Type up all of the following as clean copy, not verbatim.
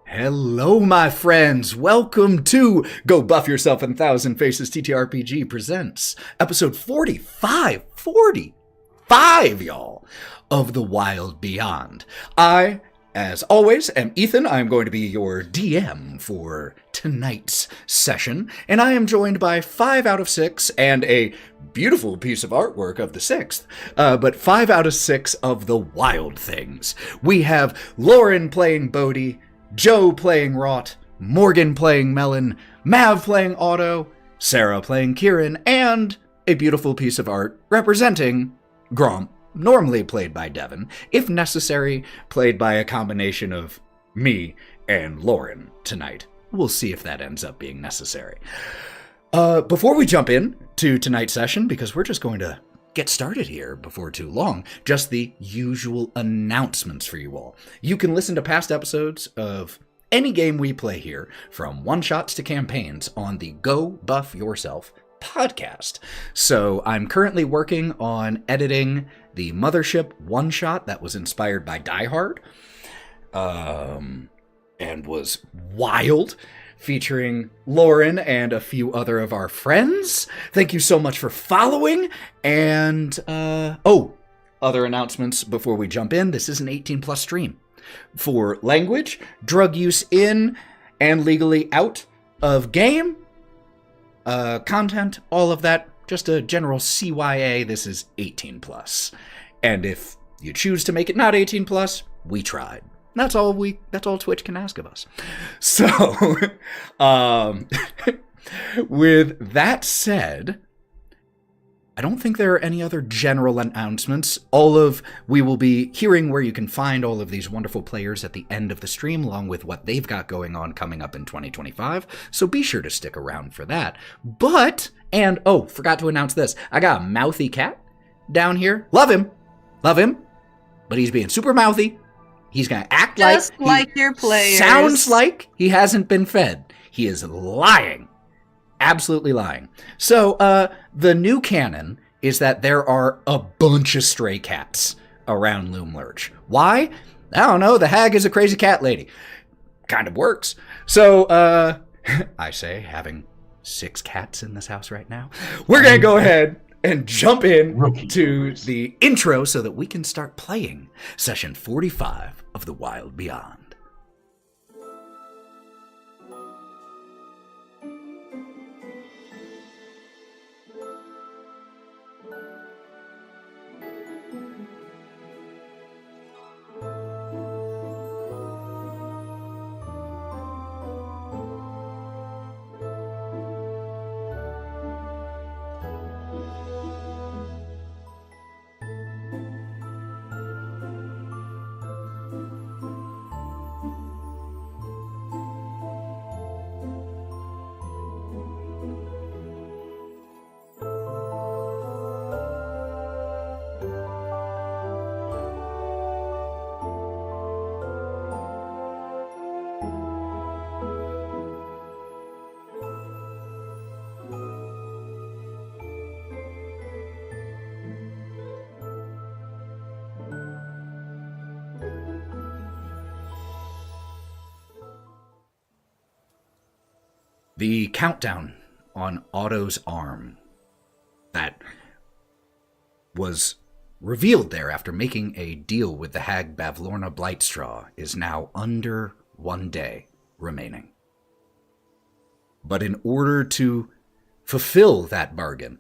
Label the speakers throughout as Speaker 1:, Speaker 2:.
Speaker 1: Hello, my friends. Welcome to Go Buff Yourself in 1,000 Faces TTRPG presents episode 45, y'all, of The WYLDE Beyond. I, as always, am Ethan. I'm going to be your DM for tonight's session, and I am joined by 5 out of 6 and a beautiful piece of artwork of the 6th, but 5 out of 6 of the wild things. We have Lauren playing Bodie, Joe playing Wraught, Morgan playing Melon, Mav playing Otto, Sarah playing Kieren, and a beautiful piece of art representing Gromp, normally played by Devon, if necessary, played by a combination of me and Lauren tonight. We'll see if that ends up being necessary. Before we jump in to tonight's session, because we're just going to get started here before too long, just the usual announcements for you all. You can listen to past episodes of any game we play here, from one-shots to campaigns, on the Go Buff Yourself podcast. So I'm currently working on editing the Mothership one-shot that was inspired by Die Hard, and was wild, featuring Lauren and a few other of our friends. Thank you so much for following. And, other announcements before we jump in. This is an 18+ stream. For language, drug use in and legally out of game, content, all of that, just a general CYA, this is 18+. And if you choose to make it not 18+, we tried. That's all Twitch can ask of us. So, with that said, I don't think there are any other general announcements. We will be hearing where you can find all of these wonderful players at the end of the stream, along with what they've got going on coming up in 2025. So be sure to stick around for that. Forgot to announce this. I got a mouthy cat down here. Love him, but he's being super mouthy. He's going to act
Speaker 2: just like your players.
Speaker 1: Sounds like he hasn't been fed. He is lying. Absolutely lying. So, the new canon is that there are a bunch of stray cats around Loom Lurch. Why? I don't know. The hag is a crazy cat lady. Kind of works. So, I say, having 6 cats in this house right now, we're going to go ahead and jump in to the intro so that we can start playing session 45 of The WYLDE Beyond. The countdown on Otto's arm that was revealed there after making a deal with the hag Bavlorna Blightstraw is now under 1 day remaining. But in order to fulfill that bargain,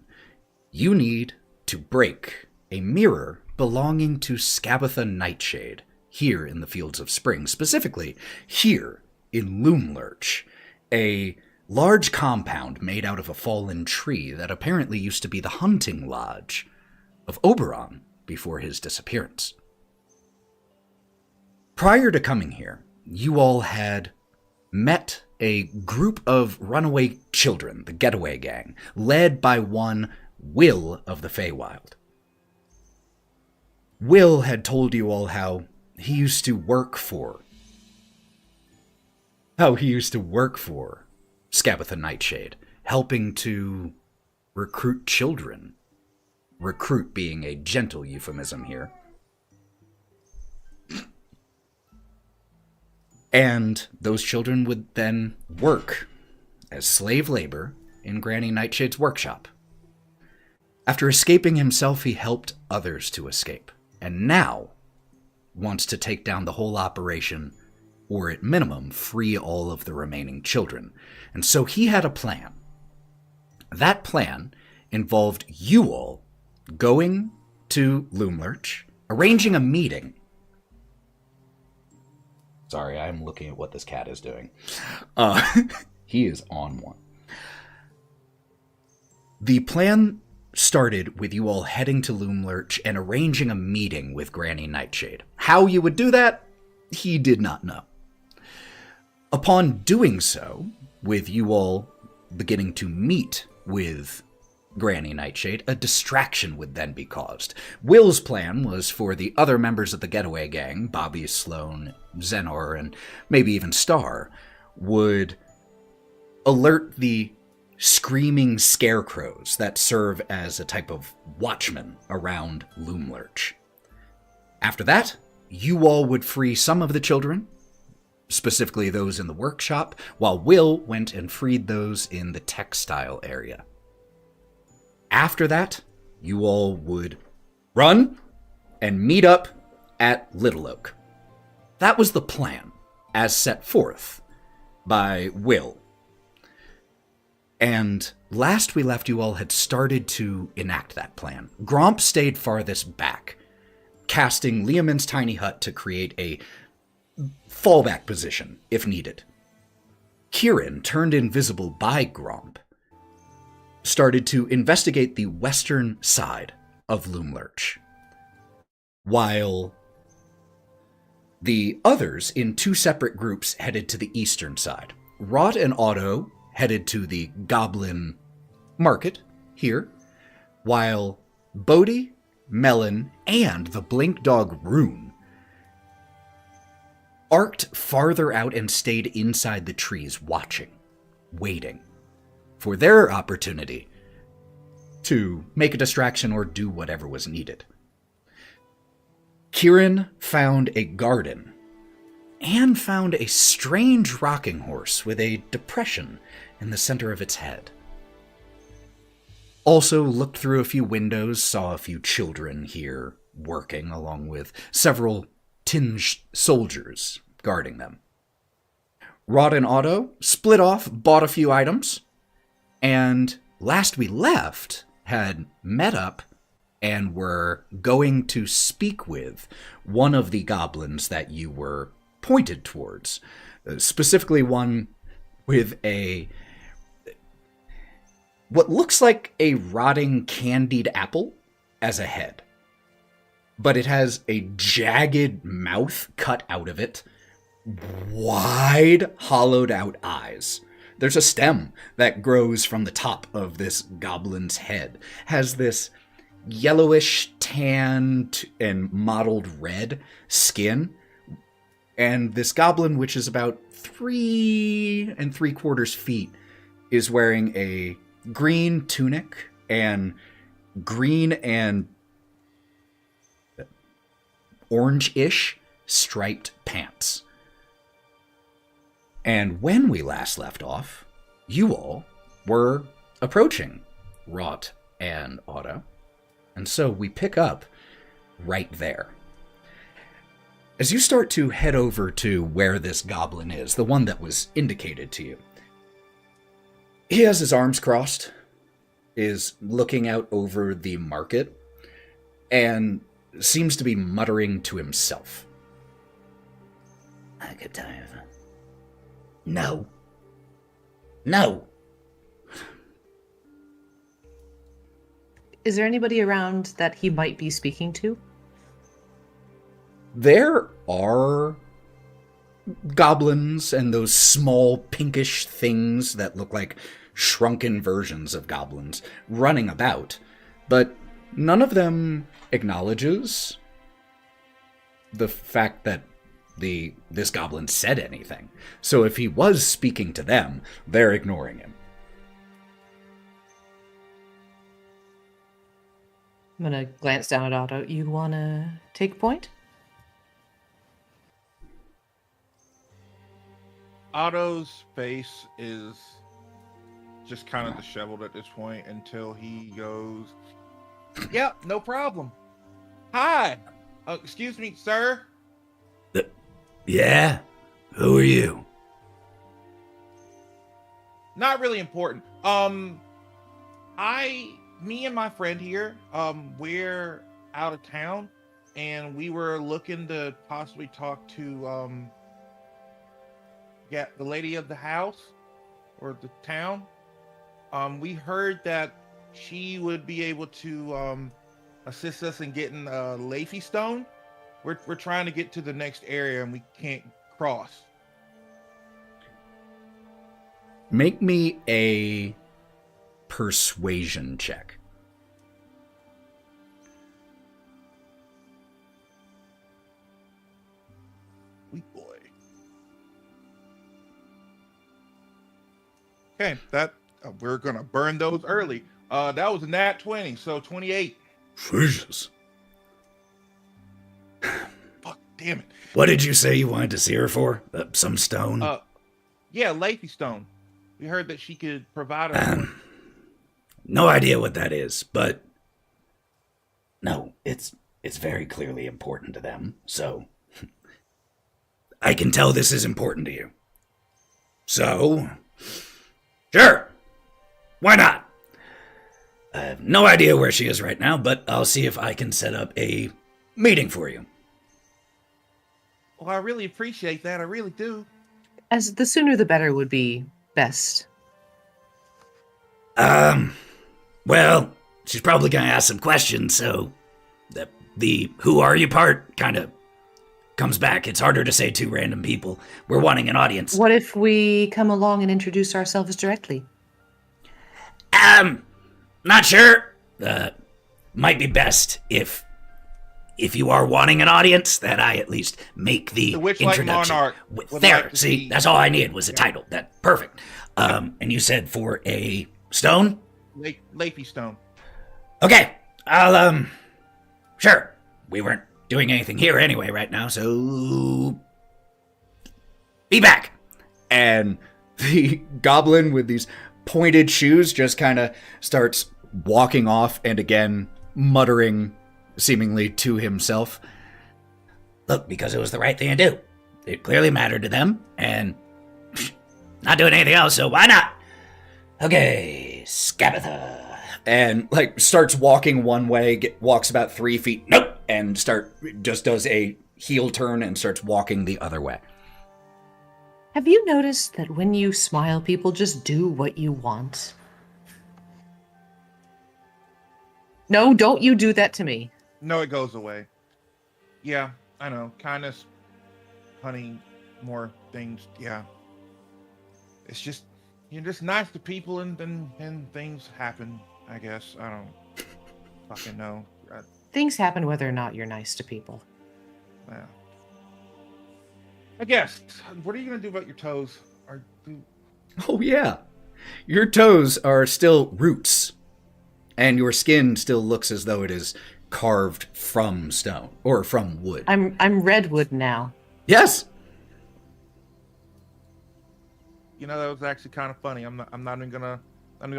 Speaker 1: you need to break a mirror belonging to Skabatha Nightshade here in the Fields of Spring, specifically here in Loom Lurch, a large compound made out of a fallen tree that apparently used to be the hunting lodge of Oberon before his disappearance. Prior to coming here, you all had met a group of runaway children, the Getaway Gang, led by one Will of the Feywild. Will had told you all how he used to work for Skabatha Nightshade, helping to recruit children. Recruit being a gentle euphemism here. And those children would then work as slave labor in Granny Nightshade's workshop. After escaping himself, he helped others to escape, and now wants to take down the whole operation, or at minimum, free all of the remaining children. And so he had a plan. That plan involved you all going to Loomlurch, arranging a meeting. Sorry, I'm looking at what this cat is doing. He is on one. The plan started with you all heading to Loomlurch and arranging a meeting with Granny Nightshade. How you would do that, he did not know. Upon doing so, with you all beginning to meet with Granny Nightshade, a distraction would then be caused. Will's plan was for the other members of the getaway gang, Bobby, Sloan, Zenor, and maybe even Star, would alert the screaming scarecrows that serve as a type of watchman around Loomlurch. After that, you all would free some of the children, specifically those in the workshop, while Will went and freed those in the textile area. After that, you all would run and meet up at Little Oak. That was the plan, as set forth by Will. And last we left, you all had started to enact that plan. Gromp stayed farthest back, casting Liamon's tiny hut to create a fallback position, if needed. Kieren, turned invisible by Gromp, started to investigate the western side of Loomlurch, while the others in two separate groups headed to the eastern side. Wraught and Otto headed to the Goblin Market here, while Bodie, Melon, and the Blink Dog Rune arced farther out and stayed inside the trees, watching, waiting for their opportunity to make a distraction or do whatever was needed. Kieren found a garden and found a strange rocking horse with a depression in the center of its head. Also looked through a few windows, saw a few children here working, along with several tinged soldiers guarding them. Wraught and Otto split off, bought a few items, and last we left, had met up and were going to speak with one of the goblins that you were pointed towards. Specifically one with what looks like a rotting candied apple as a head. But it has a jagged mouth cut out of it, wide, hollowed out eyes. There's a stem that grows from the top of this goblin's head. Has this yellowish, tanned, and mottled red skin. And this goblin, which is about 3 3/4 feet, is wearing a green tunic and green and orange-ish striped pants. And when we last left off, you all were approaching Wraught and Otto. And so we pick up right there. As you start to head over to where this goblin is, the one that was indicated to you, he has his arms crossed, is looking out over the market, and seems to be muttering to himself. I could die of it. No. No.
Speaker 2: Is there anybody around that he might be speaking to?
Speaker 1: There are goblins and those small pinkish things that look like shrunken versions of goblins running about, but none of them acknowledges the fact that this goblin said anything. So if he was speaking to them, they're ignoring him.
Speaker 2: I'm gonna glance down at Otto. You wanna take point?
Speaker 3: Otto's face is just kind of disheveled at this point until he goes, "Yep, no problem. Hi, excuse me, sir."
Speaker 1: Yeah? Who are you?
Speaker 3: Not really important. Me and my friend here, we're out of town, and we were looking to possibly talk to, the lady of the house or the town. We heard that she would be able to assist us in getting a Leafy Stone. We're trying to get to the next area and we can't cross.
Speaker 1: Make me a persuasion check.
Speaker 3: Weak boy. Okay, that we're gonna burn those early. That was a nat 20, so 28.
Speaker 1: Jesus.
Speaker 3: Fuck, damn it.
Speaker 1: What did you say you wanted to see her for? Some stone?
Speaker 3: Yeah, Leafy Stone. We heard that she could provide us.
Speaker 1: No idea what that is, but no, it's very clearly important to them. So I can tell this is important to you. So, sure, why not? I have no idea where she is right now, but I'll see if I can set up a meeting for you.
Speaker 3: Well, I really appreciate that. I really do.
Speaker 2: As the sooner the better would be best.
Speaker 1: Well, she's probably gonna ask some questions, so the who are you part kind of comes back. It's harder to say to random people. We're wanting an audience.
Speaker 2: What if we come along and introduce ourselves directly?
Speaker 1: Not sure. Might be best if you are wanting an audience, that I at least make the introduction.
Speaker 3: Monarch
Speaker 1: There,
Speaker 3: like
Speaker 1: see, that's all I needed was a title. That perfect. And you said for a stone?
Speaker 3: Leafy Stone.
Speaker 1: Okay, I'll sure. We weren't doing anything here anyway right now, so be back. And the goblin with these pointed shoes just kind of starts walking off and again muttering seemingly to himself. Look, because it was the right thing to do. It clearly mattered to them, and not doing anything else, so why not? Okay, Scabatha. And, starts walking one way, walks about 3 feet, nope, and just does a heel turn and starts walking the other way.
Speaker 2: Have you noticed that when you smile, people just do what you want? No, don't you do that to me.
Speaker 3: No, it goes away. Yeah, I know. Kindness, honey, more things. Yeah. It's just, you're just nice to people and things happen, I guess. I don't fucking know.
Speaker 2: Things happen whether or not you're nice to people.
Speaker 3: Yeah. I guess. What are you going to do about your toes?
Speaker 1: Oh, yeah. Your toes are still roots, and your skin still looks as though it is carved from stone or from wood.
Speaker 2: I'm redwood now.
Speaker 1: Yes.
Speaker 3: You know, that was actually kind of funny. I'm not even gonna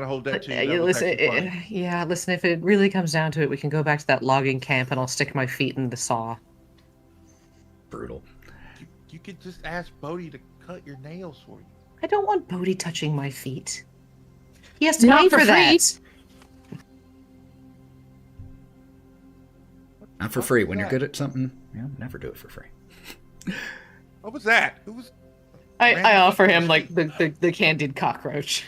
Speaker 3: hold that to you. That
Speaker 2: Listen,
Speaker 3: was funny.
Speaker 2: listen. If it really comes down to it, we can go back to that logging camp, and I'll stick my feet in the saw.
Speaker 1: Brutal.
Speaker 3: You could just ask Bodie to cut your nails for you.
Speaker 2: I don't want Bodie touching my feet. He has to pay for that.
Speaker 1: Not for free. When you're good at something, never do it for free.
Speaker 3: What was that? Who was?
Speaker 2: I offer him the candied cockroach.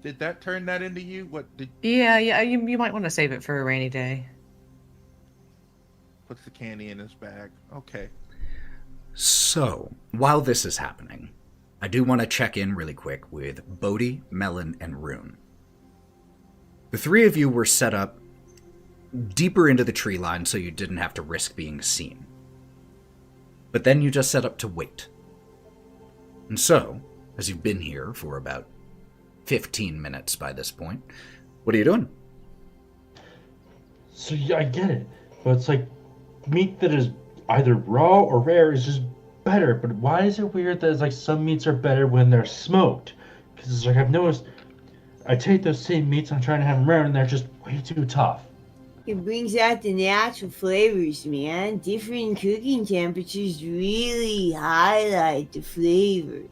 Speaker 3: Did that turn that into you? What did?
Speaker 2: Yeah. You might want to save it for a rainy day.
Speaker 3: Puts the candy in his bag. Okay.
Speaker 1: So, while this is happening, I do want to check in really quick with Bodie, Melon, and Rune. The three of you were set up deeper into the tree line so you didn't have to risk being seen. But then you just set up to wait. And so, as you've been here for about 15 minutes by this point, what are you doing?
Speaker 4: So yeah, I get it, but it's like meat that is either raw or rare is just better, but why is it weird that it's like some meats are better when they're smoked? Because it's like I've noticed I take those same meats, I'm trying to have them rare, and they're just way too tough.
Speaker 5: It brings out the natural flavors, man. Different cooking temperatures really highlight the flavors.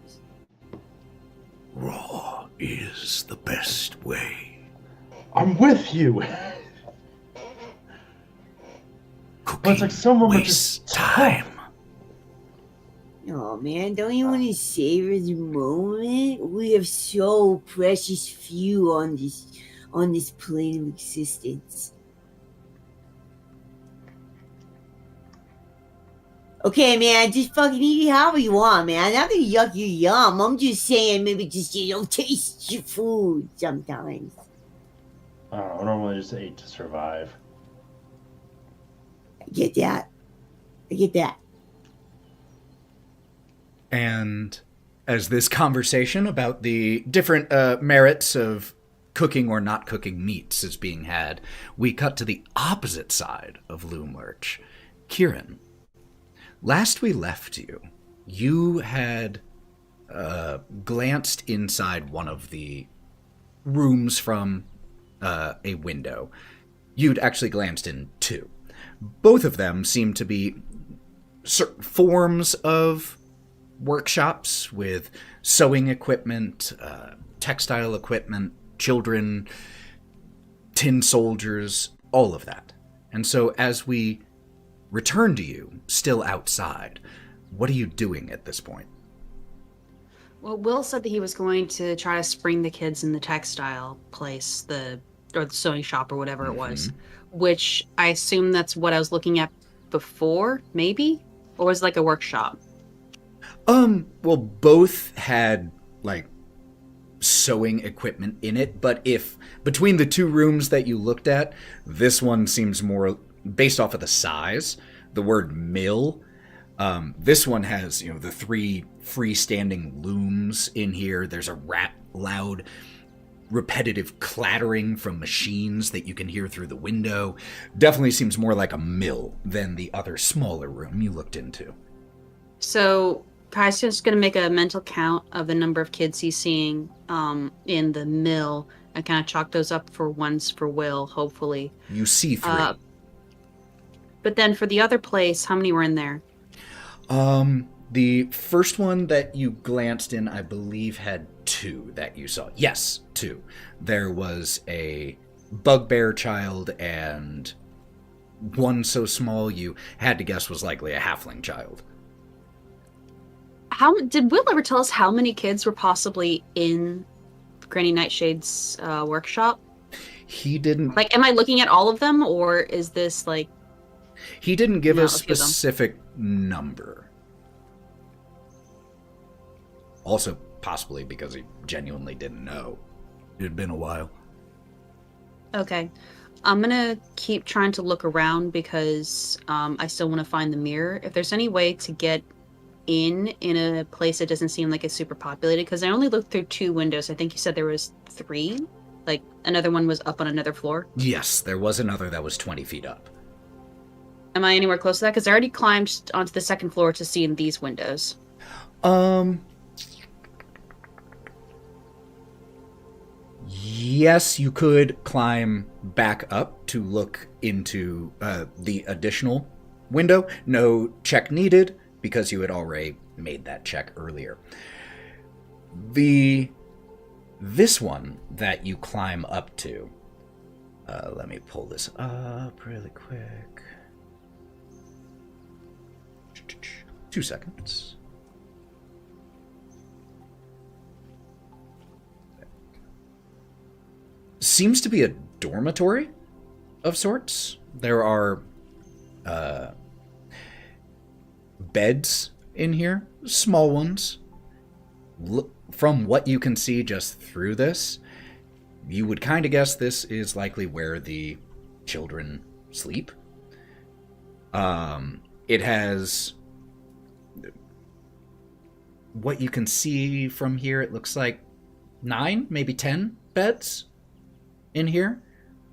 Speaker 1: Raw is the best way.
Speaker 4: I'm with you.
Speaker 1: Cooking
Speaker 4: But it's like someone would
Speaker 1: wastes
Speaker 4: just
Speaker 1: time.
Speaker 5: Oh man, don't you want to savor the moment? We have so precious few on this plane of existence. Okay, man, just fucking eat it however you want, man. I'm not gonna yuck your yum. I'm just saying maybe just, taste your food sometimes.
Speaker 4: I don't know, I normally just ate to survive.
Speaker 5: I get that.
Speaker 1: And as this conversation about the different merits of cooking or not cooking meats is being had, we cut to the opposite side of Loom Lurch. Kieren, last we left you, you had glanced inside one of the rooms from a window. You'd actually glanced in two. Both of them seemed to be certain forms of workshops with sewing equipment, textile equipment, children, tin soldiers, all of that. And so as we return to you, still outside, what are you doing at this point?
Speaker 6: Well, Will said that he was going to try to spring the kids in the textile place, or the sewing shop or whatever it was, which I assume that's what I was looking at before, maybe? Or was it like a workshop?
Speaker 1: Well, both had, like, sewing equipment in it, but if between the two rooms that you looked at, this one seems more, based off of the size, the word mill, this one has, the 3 freestanding looms in here. There's a loud, repetitive clattering from machines that you can hear through the window. Definitely seems more like a mill than the other smaller room you looked into.
Speaker 6: So Kai's just going to make a mental count of the number of kids he's seeing in the mill and kind of chalk those up for ones for Will, hopefully.
Speaker 1: You see 3.
Speaker 6: But then for the other place, how many were in there?
Speaker 1: The first one that you glanced in, I believe, had 2 that you saw. Yes, 2. There was a bugbear child and one so small you had to guess was likely a halfling child.
Speaker 6: How did Will ever tell us how many kids were possibly in Granny Nightshade's workshop?
Speaker 1: He didn't.
Speaker 6: Like, am I looking at all of them, or is this like?
Speaker 1: He didn't give a specific number. Also, possibly because he genuinely didn't know. It had been a while.
Speaker 6: Okay. I'm gonna keep trying to look around because I still want to find the mirror. If there's any way to get in a place that doesn't seem like it's super populated, because I only looked through 2 windows. I think you said there was 3. Like, another one was up on another floor.
Speaker 1: Yes, there was another that was 20 feet up.
Speaker 6: Am I anywhere close to that? Because I already climbed onto the second floor to see in these windows.
Speaker 1: Yes, you could climb back up to look into the additional window. No check needed, because you had already made that check earlier. This one that you climb up to, let me pull this up really quick. 2 seconds. Seems to be a dormitory of sorts. There are beds in here, small ones. From what you can see just through this, you would kind of guess this is likely where the children sleep. It has, what you can see from here, it looks like 9, maybe 10 beds in here.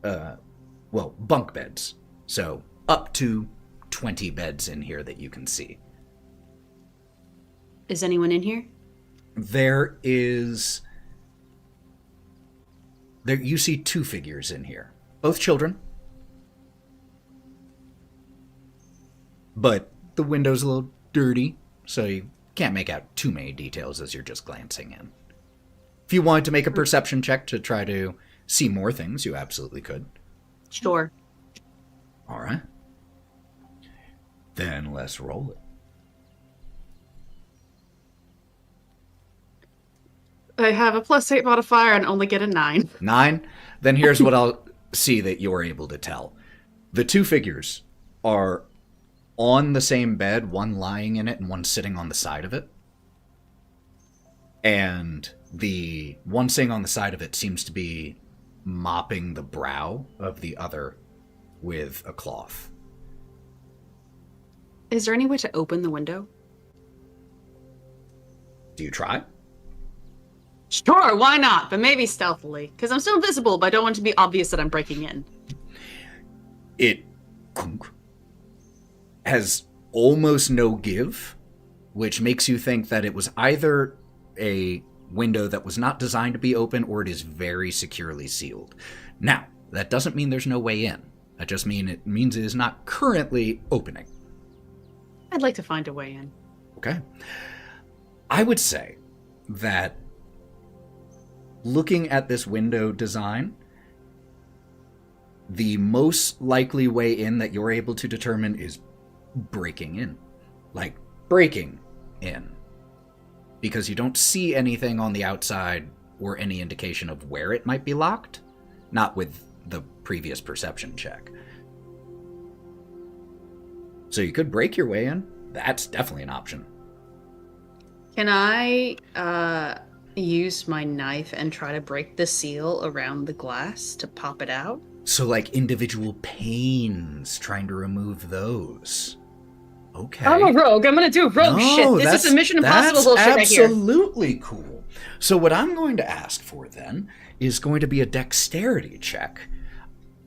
Speaker 1: Well, bunk beds. So up to 20 beds in here that you can see.
Speaker 6: Is anyone in here?
Speaker 1: There, you see two figures in here. Both children. But the window's a little dirty, so you can't make out too many details as you're just glancing in. If you wanted to make a perception check to try to see more things, you absolutely could.
Speaker 6: Sure.
Speaker 1: All right. Then let's roll it.
Speaker 6: I have a +8 modifier and only get a 9.
Speaker 1: 9? Then here's what I'll see that you're able to tell. The two figures are on the same bed, one lying in it and one sitting on the side of it. And the one sitting on the side of it seems to be mopping the brow of the other with a cloth.
Speaker 6: Is there any way to open the window?
Speaker 1: Do you try?
Speaker 6: Sure, why not? But maybe stealthily. Because I'm still invisible, but I don't want it to be obvious that I'm breaking in.
Speaker 1: It has almost no give, which makes you think that it was either a window that was not designed to be open or it is very securely sealed. Now, that doesn't mean there's no way in. That just means it is not currently opening.
Speaker 6: I'd like to find a way in.
Speaker 1: Okay. I would say that looking at this window design, the most likely way in that you're able to determine is breaking in. Like, breaking in. Because you don't see anything on the outside or any indication of where it might be locked. Not with the previous perception check. So you could break your way in. That's definitely an option.
Speaker 6: Can I use my knife and try to break the seal around the glass to pop it out?
Speaker 1: So like individual panes, trying to remove those. Okay.
Speaker 6: I'm a rogue. I'm going to do rogue shit. This is a Mission Impossible bullshit right here.
Speaker 1: Absolutely cool. So what I'm going to ask for then is going to be a dexterity check.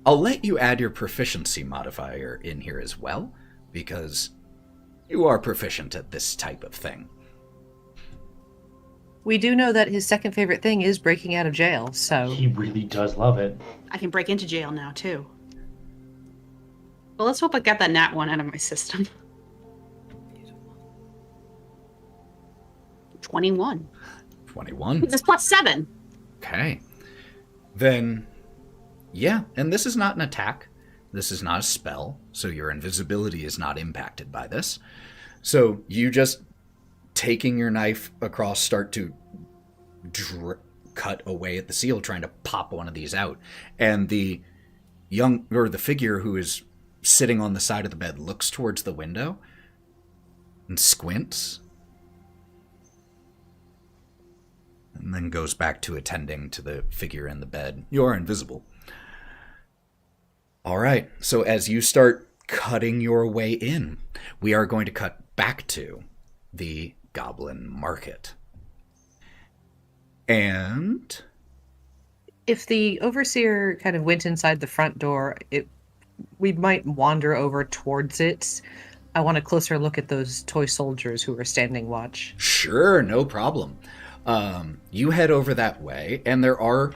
Speaker 1: I'll let you add your proficiency modifier in here as well, because you are proficient at this type of thing.
Speaker 2: We do know that his second favorite thing is breaking out of jail, so...
Speaker 4: He really does love it.
Speaker 6: I can break into jail now, too. Well, let's hope I got that nat 1 out of my system. 21.
Speaker 1: 21.
Speaker 6: That's +7.
Speaker 1: Okay. Then, yeah, and this is not an attack. This is not a spell, so your invisibility is not impacted by this. So you just, taking your knife across, start to cut away at the seal, trying to pop one of these out. And the figure who is sitting on the side of the bed looks towards the window and squints. And then goes back to attending to the figure in the bed. You're invisible. All right, so as you start cutting your way in, we are going to cut back to the Goblin Market. And
Speaker 2: if the overseer kind of went inside the front door, we might wander over towards it. I want a closer look at those toy soldiers who are standing watch.
Speaker 1: Sure, no problem. You head over that way, and there are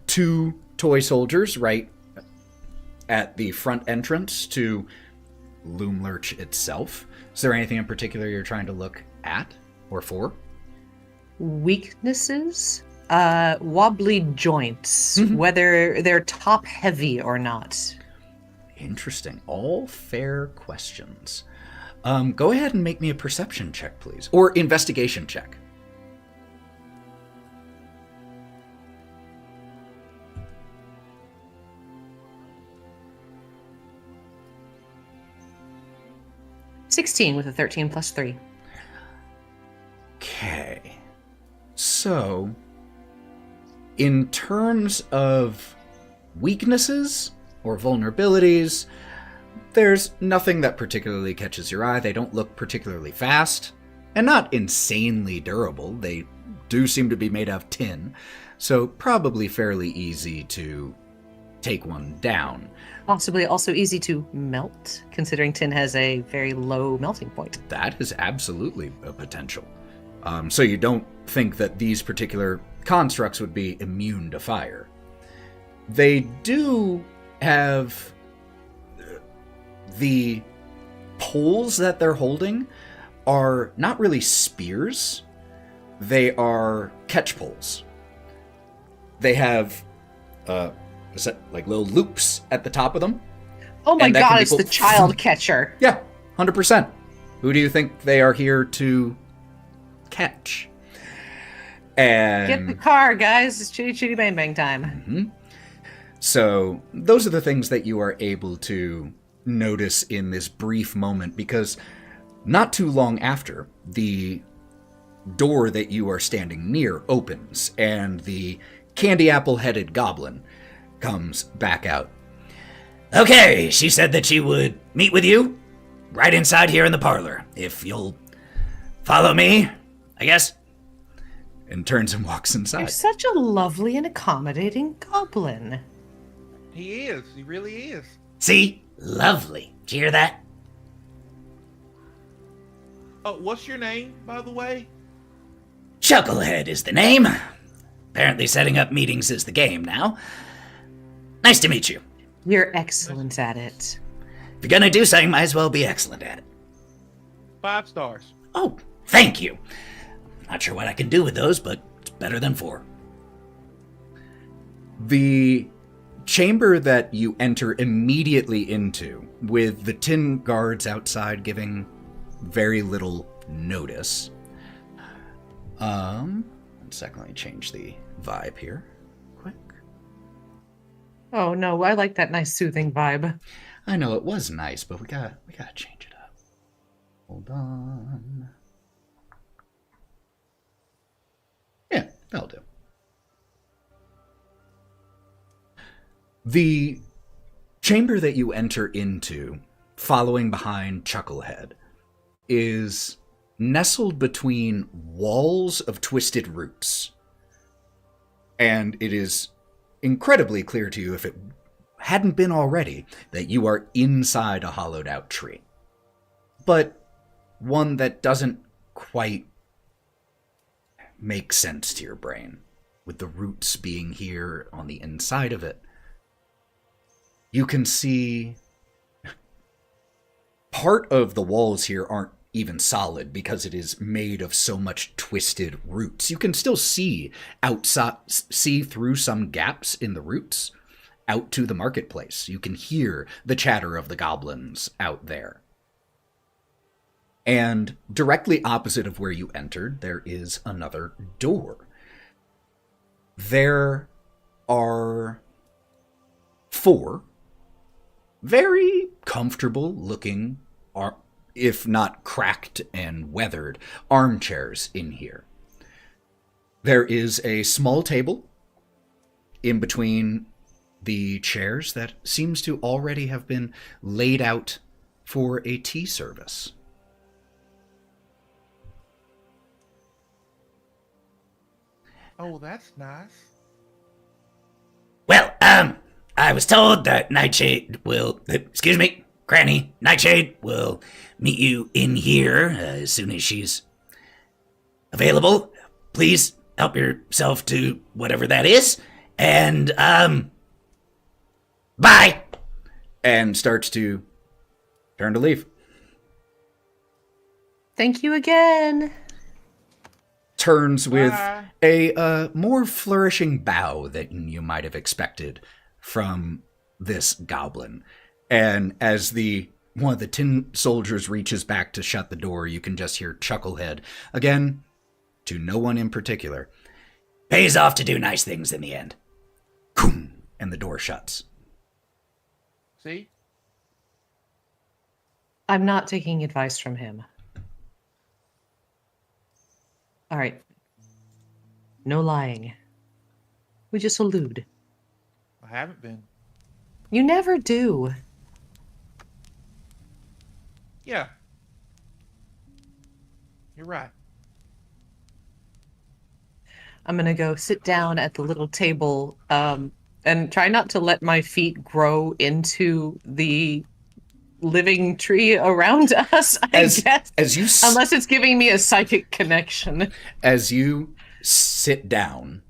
Speaker 1: 2 toy soldiers right at the front entrance to Loom Lurch itself. Is there anything in particular you're trying to look at or for?
Speaker 2: Weaknesses? Wobbly joints, whether they're top heavy or not.
Speaker 1: Interesting. All fair questions. Go ahead and make me a perception check, please. Or investigation check.
Speaker 2: $16 with a 13 plus 3.
Speaker 1: Okay. So, in terms of weaknesses or vulnerabilities, there's nothing that particularly catches your eye. They don't look particularly fast, and not insanely durable. They do seem to be made of tin, so probably fairly easy to take one down.
Speaker 2: Possibly also easy to melt, considering tin has a very low melting point.
Speaker 1: That is absolutely a potential. So you don't think that these particular constructs would be immune to fire. They do have the poles that they're holding are not really spears. They are catch poles. They have like little loops at the top of them.
Speaker 2: Oh my
Speaker 1: And that
Speaker 2: god,
Speaker 1: can be
Speaker 2: it's the
Speaker 1: pulled-
Speaker 2: child catcher.
Speaker 1: Yeah, 100%. Who do you think they are here to catch? And
Speaker 2: Get the car, guys. It's chitty chitty bang bang time.
Speaker 1: So those are the things that you are able to notice in this brief moment, because not too long after, the door that you are standing near opens, and the candy apple-headed goblin comes back out.
Speaker 7: Okay, she said that she would meet with you right inside here in the parlor. If you'll follow me, I guess.
Speaker 1: And turns and walks
Speaker 2: You're
Speaker 1: inside.
Speaker 2: such a lovely and accommodating goblin.
Speaker 3: He is. He really is.
Speaker 7: See? Lovely. Did you hear that?
Speaker 3: Oh, what's your name, by the way?
Speaker 7: Chucklehead is the name. Apparently setting up meetings is the game now. Nice to meet you.
Speaker 2: You're excellent at it.
Speaker 7: If you're gonna do something, might as well be excellent at it.
Speaker 3: 5 stars.
Speaker 7: Oh, thank you. Not sure what I can do with those, but it's better than 4.
Speaker 1: The chamber that you enter immediately into, with the tin guards outside giving very little notice. 1 second, let me change the vibe here. Quick.
Speaker 2: Oh no, I like that nice soothing vibe.
Speaker 1: I know it was nice, but we gotta change it up. Hold on. Yeah, that'll do. The chamber that you enter into, following behind Chucklehead, is nestled between walls of twisted roots. And it is incredibly clear to you, if it hadn't been already, that you are inside a hollowed out tree. But one that doesn't quite make sense to your brain, with the roots being here on the inside of it. You can see part of the walls here aren't even solid because it is made of so much twisted roots. You can still see through some gaps in the roots out to the marketplace. You can hear the chatter of the goblins out there. And directly opposite of where you entered, there is another door. There are 4 very comfortable looking, if not cracked and weathered, armchairs in here. There is a small table in between the chairs that seems to already have been laid out for a tea service.
Speaker 3: Oh, that's nice.
Speaker 7: Well, I was told that Granny Nightshade will meet you in here as soon as she's available. Please help yourself to whatever that is. And, bye!
Speaker 1: And starts to turn to leave.
Speaker 2: Thank you again.
Speaker 1: Turns with
Speaker 3: Bye.
Speaker 1: a more flourishing bow than you might have expected from this goblin. And as one of the tin soldiers reaches back to shut the door, you can just hear Chucklehead, again, to no one in particular.
Speaker 7: Pays off to do nice things in the end.
Speaker 1: And the door shuts.
Speaker 3: See?
Speaker 2: I'm not taking advice from him. All right. No lying. We just allude.
Speaker 3: I haven't been.
Speaker 2: You never do.
Speaker 3: Yeah. You're right.
Speaker 2: I'm gonna go sit down at the little table and try not to let my feet grow into the living tree around us, I guess. Unless it's giving me a psychic connection.
Speaker 1: As you sit down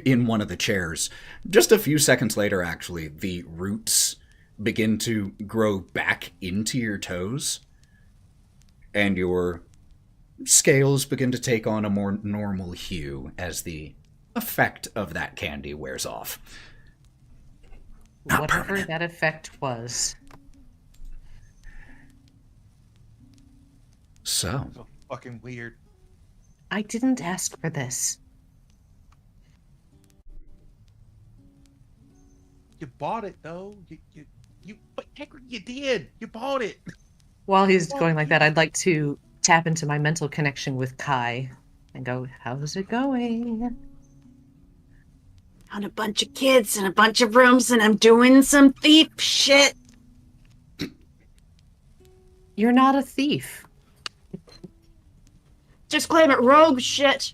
Speaker 1: in one of the chairs, just a few seconds later, actually, the roots begin to grow back into your toes, and your scales begin to take on a more normal hue as the effect of that candy wears off. Not
Speaker 2: Whatever
Speaker 1: permanent.
Speaker 2: that effect was.
Speaker 1: So
Speaker 3: fucking weird.
Speaker 2: I didn't ask for this.
Speaker 3: You bought it though. But technically you did. You bought it.
Speaker 2: While he's going like that, I'd like to tap into my mental connection with Kai and go, how's it going?
Speaker 6: On a bunch of kids and a bunch of rooms, and I'm doing some thief shit.
Speaker 2: You're not a thief.
Speaker 6: Just claim it rogue shit.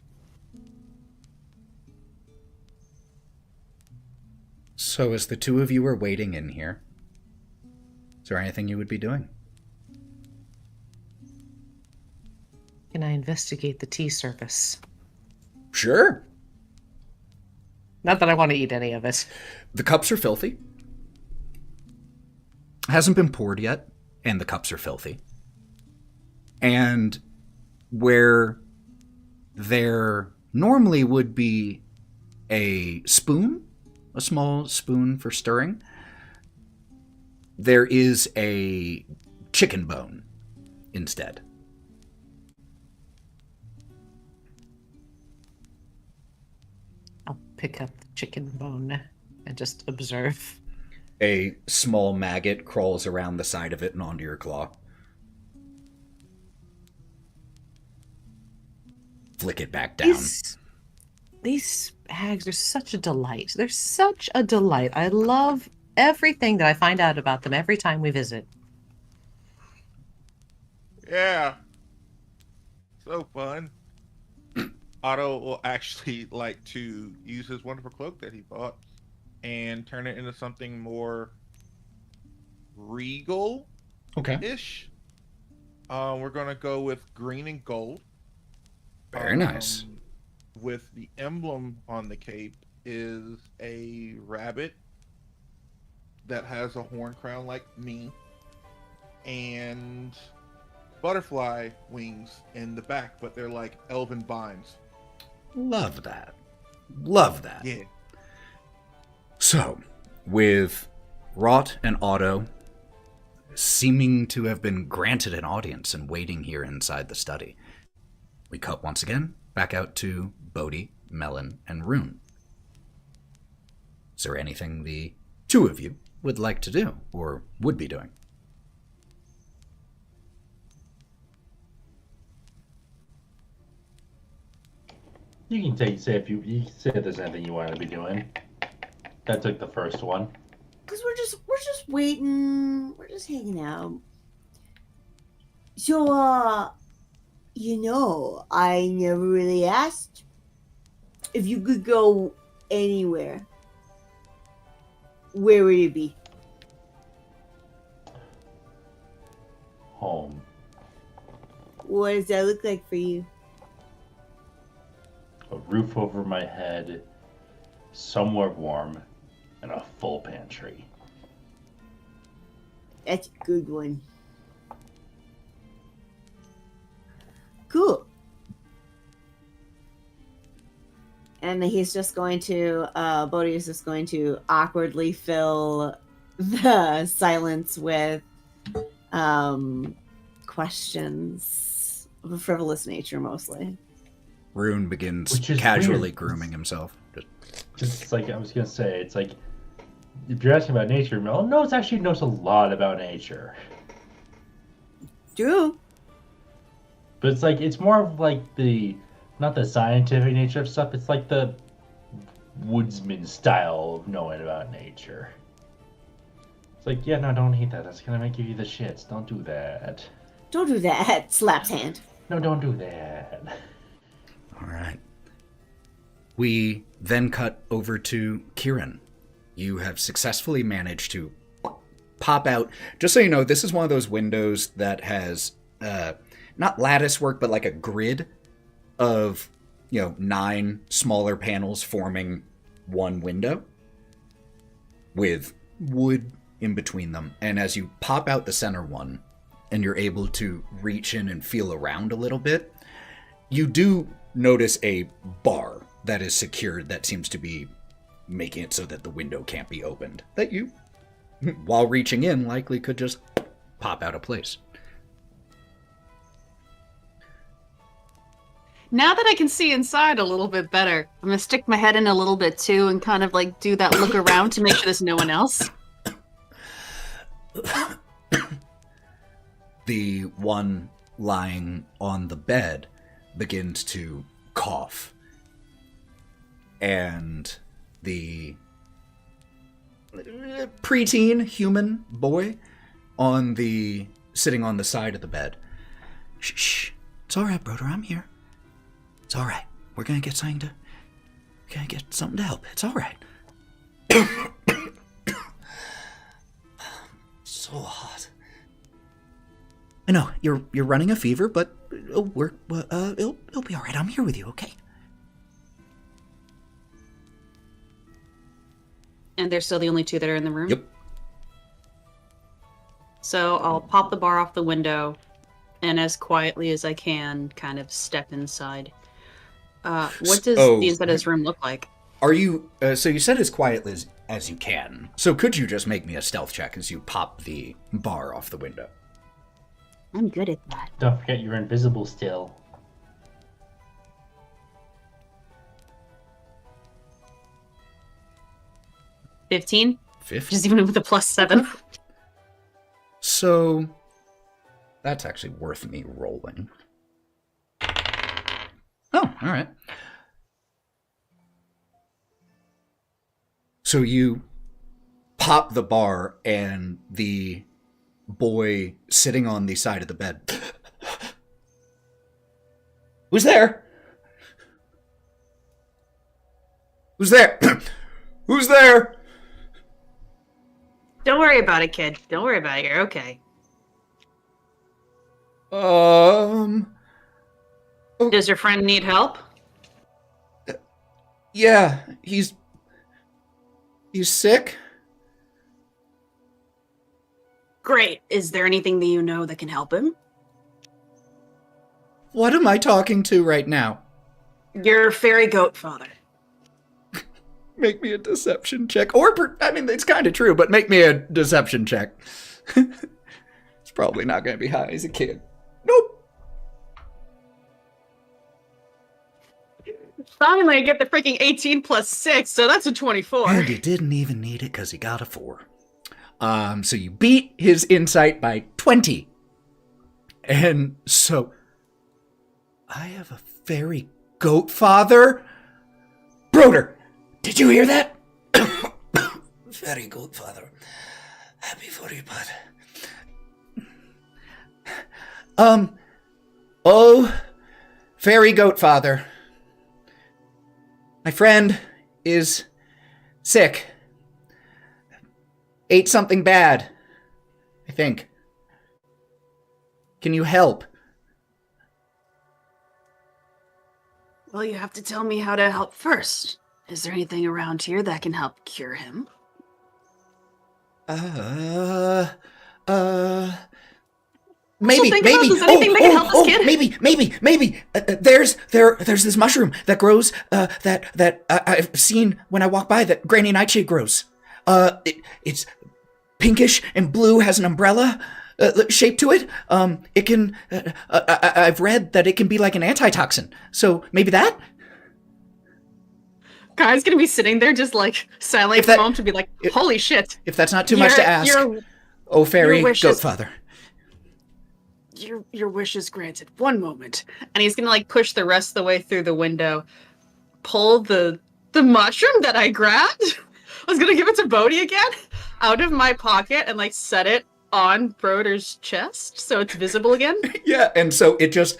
Speaker 1: So as the two of you are waiting in here, is there anything you would be doing?
Speaker 2: Can I investigate the tea service?
Speaker 1: Sure.
Speaker 2: Not that I want to eat any of it.
Speaker 1: The cups are filthy. Hasn't been poured yet, and the cups are filthy. And where there normally would be a spoon, a small spoon for stirring, there is a chicken bone instead.
Speaker 2: I'll pick up the chicken bone and just observe.
Speaker 1: A small maggot crawls around the side of it and onto your claw. Flick it back down.
Speaker 2: These hags are such a delight. They're such a delight. I love everything that I find out about them every time we visit.
Speaker 3: Yeah. So fun. Otto will actually like to use his wonderful cloak that he bought and turn it into something more regal-ish.
Speaker 1: Okay.
Speaker 3: We're gonna go with green and gold.
Speaker 1: Very nice.
Speaker 3: With the emblem on the cape is a rabbit that has a horn crown like me and butterfly wings in the back, but they're like elven binds.
Speaker 1: Love that. Love that.
Speaker 3: Yeah.
Speaker 1: So, with Wraught and Otto seeming to have been granted an audience and waiting here inside the study, we cut once again back out to Bodie, Melon, and Rune. Is there anything the two of you would like to do, or would be doing?
Speaker 4: You can say if there's anything you want to be doing. That's like the first one.
Speaker 5: Cause we're just waiting. We're just hanging out. So, I never really asked if you could go anywhere. Where would it be?
Speaker 4: Home.
Speaker 5: What does that look like for you?
Speaker 4: A roof over my head, somewhere warm, and a full pantry.
Speaker 5: That's a good one. Cool. And he's just going to, Bodhi is just going to awkwardly fill the silence with questions of a frivolous nature, mostly.
Speaker 1: Rune begins
Speaker 4: Which is
Speaker 1: casually
Speaker 4: weird.
Speaker 1: grooming himself.
Speaker 4: Just like I was gonna say, it's like if you're asking about nature, Melon knows a lot about nature.
Speaker 5: True.
Speaker 4: But it's like it's more of like not the scientific nature of stuff. It's like the woodsman style of knowing about nature. It's like, yeah, no, don't eat that. That's gonna make you the shits. Don't do that.
Speaker 5: Don't do that. Slaps hand.
Speaker 4: No, don't do that.
Speaker 1: All right. We then cut over to Kieren. You have successfully managed to pop out. Just so you know, this is one of those windows that has not lattice work, but like a grid of 9 smaller panels forming one window with wood in between them. And as you pop out the center one and you're able to reach in and feel around a little bit, you do notice a bar that is secured that seems to be making it so that the window can't be opened, that you, while reaching in, likely could just pop out of place.
Speaker 6: Now that I can see inside a little bit better, I'm gonna stick my head in a little bit too and kind of like do that look around to make sure there's no one else.
Speaker 1: The one lying on the bed begins to cough. And the preteen human boy sitting on the side of the bed. Shh. It's all right, brother. I'm here. It's all right. We're gonna get something to help. It's all right. So hot. I know you're running a fever, but it'll be all right. I'm here with you, okay?
Speaker 6: And they're still the only 2 that are in the room?
Speaker 1: Yep.
Speaker 6: So I'll pop the bar off the window and as quietly as I can kind of step inside. What does the inside of this room look like?
Speaker 1: Are you, so you said as quietly as you can. So could you just make me a stealth check as you pop the bar off the window?
Speaker 6: I'm good at that.
Speaker 4: Don't forget you're invisible still.
Speaker 6: $15?
Speaker 1: 50?
Speaker 6: Just even with a +7.
Speaker 1: So that's actually worth me rolling. Oh, all right. So you pop the bar and the boy sitting on the side of the bed. Who's there? Who's there? Who's there?
Speaker 6: Don't worry about it, kid. Don't worry about it. You're okay. Does your friend need help?
Speaker 1: Yeah, he's sick.
Speaker 6: Great. Is there anything that you know that can help him?
Speaker 1: What am I talking to right now?
Speaker 6: Your fairy goat father.
Speaker 1: Make me a deception check. It's kind of true, but make me a deception check. It's probably not going to be high as a kid. Nope.
Speaker 6: Finally, I get the freaking 18 plus 6, so that's a 24.
Speaker 1: And you didn't even need it because he got a 4. So you beat his insight by 20. And so, I have a fairy goat father? Broder, did you hear that? Fairy goat father. Happy for you, bud. Oh, fairy goat father. My friend is sick. Ate something bad, I think. Can you help?
Speaker 6: Well, you have to tell me how to help first. Is there anything around here that can help cure him?
Speaker 1: Maybe.
Speaker 6: There's anything that can help this kid?
Speaker 1: Maybe. There's this mushroom that grows. That I've seen when I walk by. That Granny Nightshade grows. It's pinkish and blue. Has an umbrella shape to it. It can. I've read that it can be like an antitoxin. So maybe that.
Speaker 6: Guy's gonna be sitting there just like silently for a moment to be like, holy shit.
Speaker 1: If that's not too much to ask. Oh, fairy goat father.
Speaker 6: Your wish is granted. One moment. And he's gonna like push the rest of the way through the window, pull the mushroom that I grabbed. I was gonna give it to Bodie again, out of my pocket and like set it on Broder's chest so it's visible again.
Speaker 1: Yeah, and so it just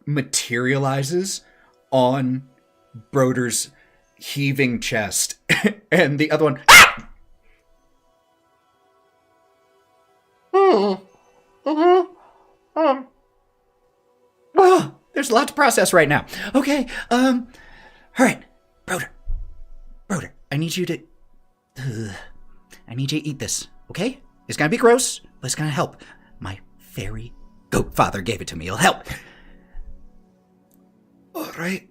Speaker 1: materializes on Broder's heaving chest, and the other one, ah! Oh, there's a lot to process right now. Okay, all right, Broder, I need you to eat this, okay? It's gonna be gross, but it's gonna help. My fairy goat father gave it to me. It'll help. All right,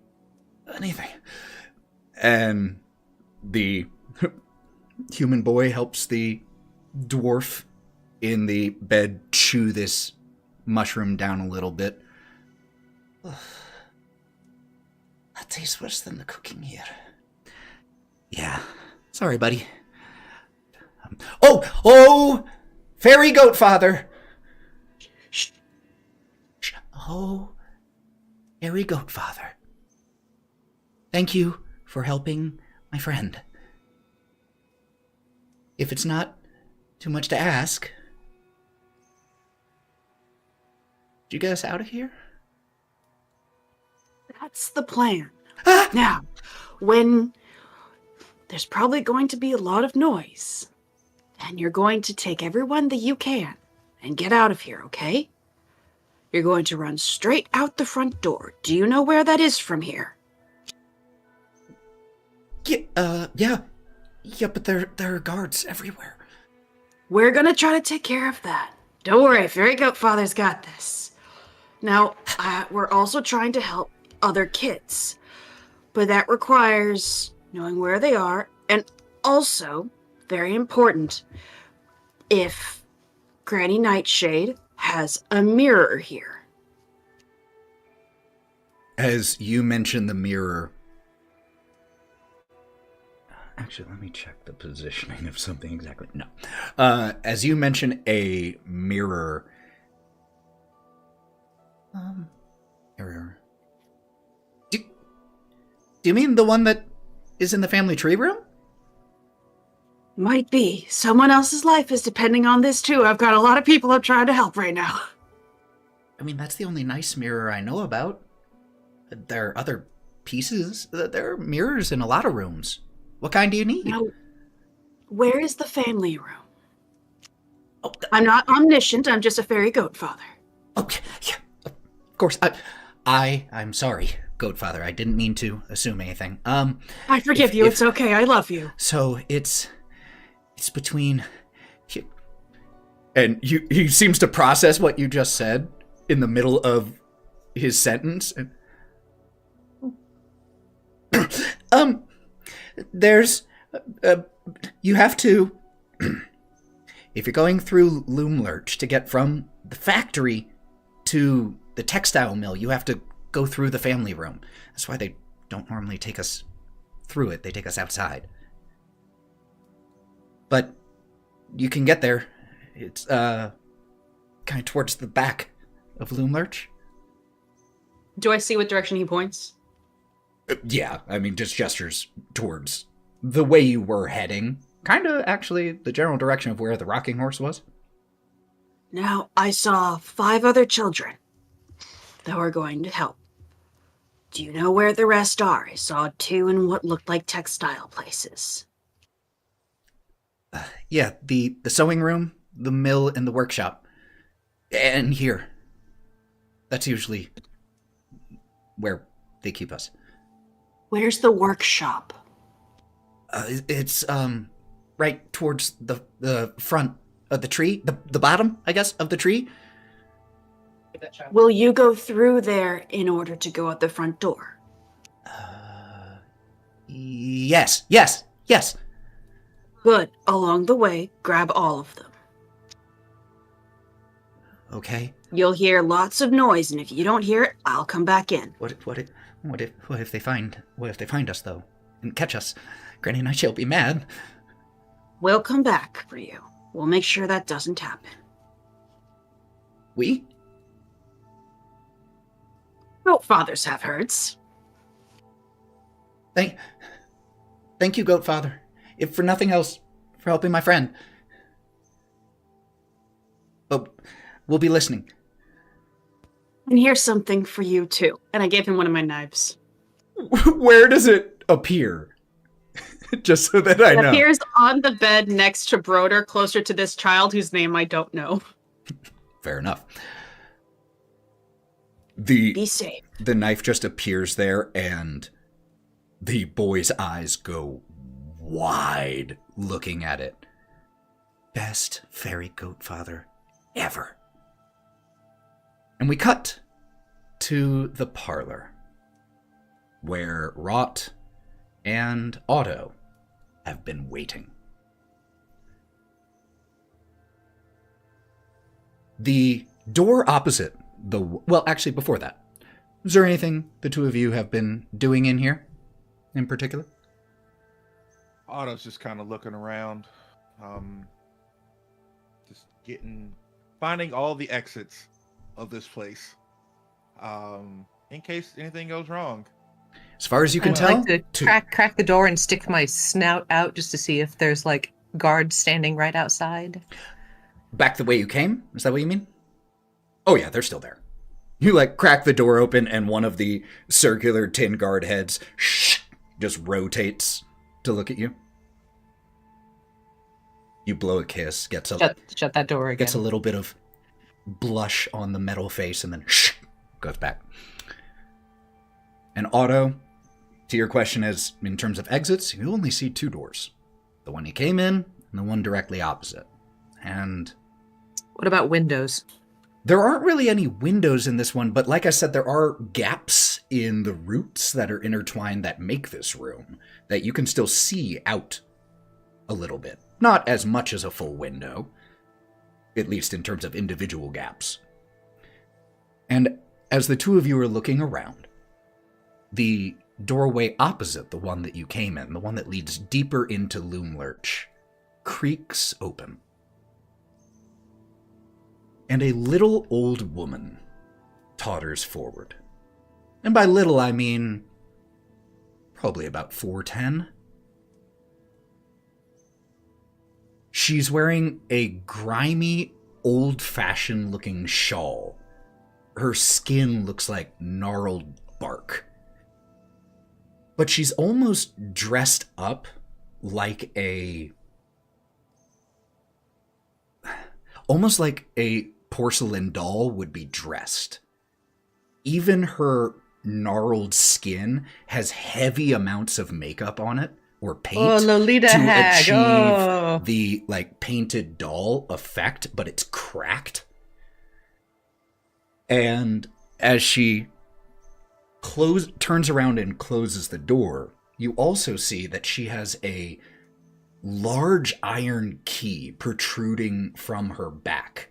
Speaker 1: anything. And the human boy helps the dwarf in the bed chew this mushroom down a little bit. That tastes worse than the cooking here. Yeah, sorry, buddy. Oh, fairy goat father. Shh. Oh, fairy goat father. Thank you for helping my friend. If it's not too much to ask, did you get us out of here?
Speaker 8: That's the plan.
Speaker 1: Ah!
Speaker 8: Now, when there's probably going to be a lot of noise, and you're going to take everyone that you can and get out of here, okay? You're going to run straight out the front door. Do you know where that is from here?
Speaker 1: Yeah, but there are guards everywhere.
Speaker 8: We're gonna try to take care of that. Don't worry, Fairy Goat Father's got this. Now, we're also trying to help other kids, but that requires knowing where they are, and also, very important, if Granny Nightshade has a mirror here.
Speaker 1: As you mention the mirror... Actually, let me check the positioning of something exactly. No. As you mention a mirror... Mirror... Do you mean the one that is in the family tree room?
Speaker 8: Might be. Someone else's life is depending on this, too. I've got a lot of people I'm trying to help right now.
Speaker 1: I mean, that's the only nice mirror I know about. There are other pieces. There are mirrors in a lot of rooms. What kind do you need?
Speaker 8: Now, where is the family room?
Speaker 1: Oh,
Speaker 8: I'm not omniscient. I'm just a fairy goat father.
Speaker 1: Okay, yeah, of course. I'm sorry, goat father. I didn't mean to assume anything.
Speaker 8: I forgive you. It's okay. I love you.
Speaker 1: So it's between. And he seems to process what you just said in the middle of his sentence. There's, you have to, if you're going through Loom Lurch to get from the factory to the textile mill, you have to go through the family room. That's why they don't normally take us through it. They take us outside. But you can get there. It's, kind of towards the back of Loom Lurch.
Speaker 6: Do I see what direction he points?
Speaker 1: Yeah, I mean, just gestures towards the way you were heading. Kind of, actually, the general direction of where the rocking horse was.
Speaker 8: Now, I saw 5 other children that were going to help. Do you know where the rest are? I saw 2 in what looked like textile places.
Speaker 1: Yeah, the sewing room, the mill, and the workshop. And here. That's usually where they keep us.
Speaker 8: Where's the workshop?
Speaker 1: It's right towards the front of the tree, the bottom, I guess, of the tree.
Speaker 8: Will you go through there in order to go out the front door?
Speaker 1: Yes.
Speaker 8: Good. Along the way, grab all of them.
Speaker 1: Okay.
Speaker 8: You'll hear lots of noise, and if you don't hear it, I'll come back in.
Speaker 1: What if they find us though and catch us? Granny Nightshade will be mad.
Speaker 8: We'll come back for you. We'll make sure that doesn't happen.
Speaker 1: We?
Speaker 8: Goat fathers have herds.
Speaker 1: Thank you, Goat Father. If for nothing else, for helping my friend. But we'll be listening.
Speaker 8: And here's something for you, too.
Speaker 6: And I gave him one of my knives.
Speaker 1: Where does it appear Just so that I
Speaker 6: It
Speaker 1: know.
Speaker 6: appears on the bed next to Broder, closer to this child whose name I don't know.
Speaker 1: Fair enough. The
Speaker 8: Be safe.
Speaker 1: the knife just appears there, and the boy's eyes go wide looking at it. Best fairy goat father ever. And we cut to the parlor, where Wraught and Otto have been waiting. The door opposite the... Well, actually, before that, is there anything the two of you have been doing in here in particular?
Speaker 3: Otto's just kind of looking around, just finding all the exits of this place, in case anything goes wrong.
Speaker 1: As far as you can
Speaker 2: I'd
Speaker 1: tell,
Speaker 2: like to crack the door and stick my snout out just to see if there's like guards standing right outside.
Speaker 1: back the way you came? Is that what you mean? Oh yeah, they're still there. You like crack the door open and one of the circular tin guard heads just rotates to look at you. You blow a kiss, gets
Speaker 2: Shut that door again.
Speaker 1: gets a little bit of blush on the metal face, and then goes back. And Otto, to your question, as in terms of exits, you only see two doors. The one you came in, and the one directly opposite. And
Speaker 2: What about windows?
Speaker 1: there aren't really any windows in this one, but like I said, there are gaps in the roots that are intertwined that make this room that you can still see out a little bit. Not as much as a full window, at least in terms of individual gaps. And as the two of you are looking around, the doorway opposite the one that you came in, the one that leads deeper into Loom Lurch, creaks open. And a little old woman totters forward. And by little, I mean probably about 4'10". She's wearing a grimy, old-fashioned looking shawl. Her skin looks like gnarled bark. But she's almost dressed up like almost like a porcelain doll would be dressed. Even her gnarled skin has heavy amounts of makeup on it, or paint,
Speaker 2: Oh, Lolita
Speaker 1: to
Speaker 2: hag.
Speaker 1: achieve
Speaker 2: Oh.
Speaker 1: the like painted doll effect, but it's cracked. And as she turns around and closes the door, you also see that she has a large iron key protruding from her back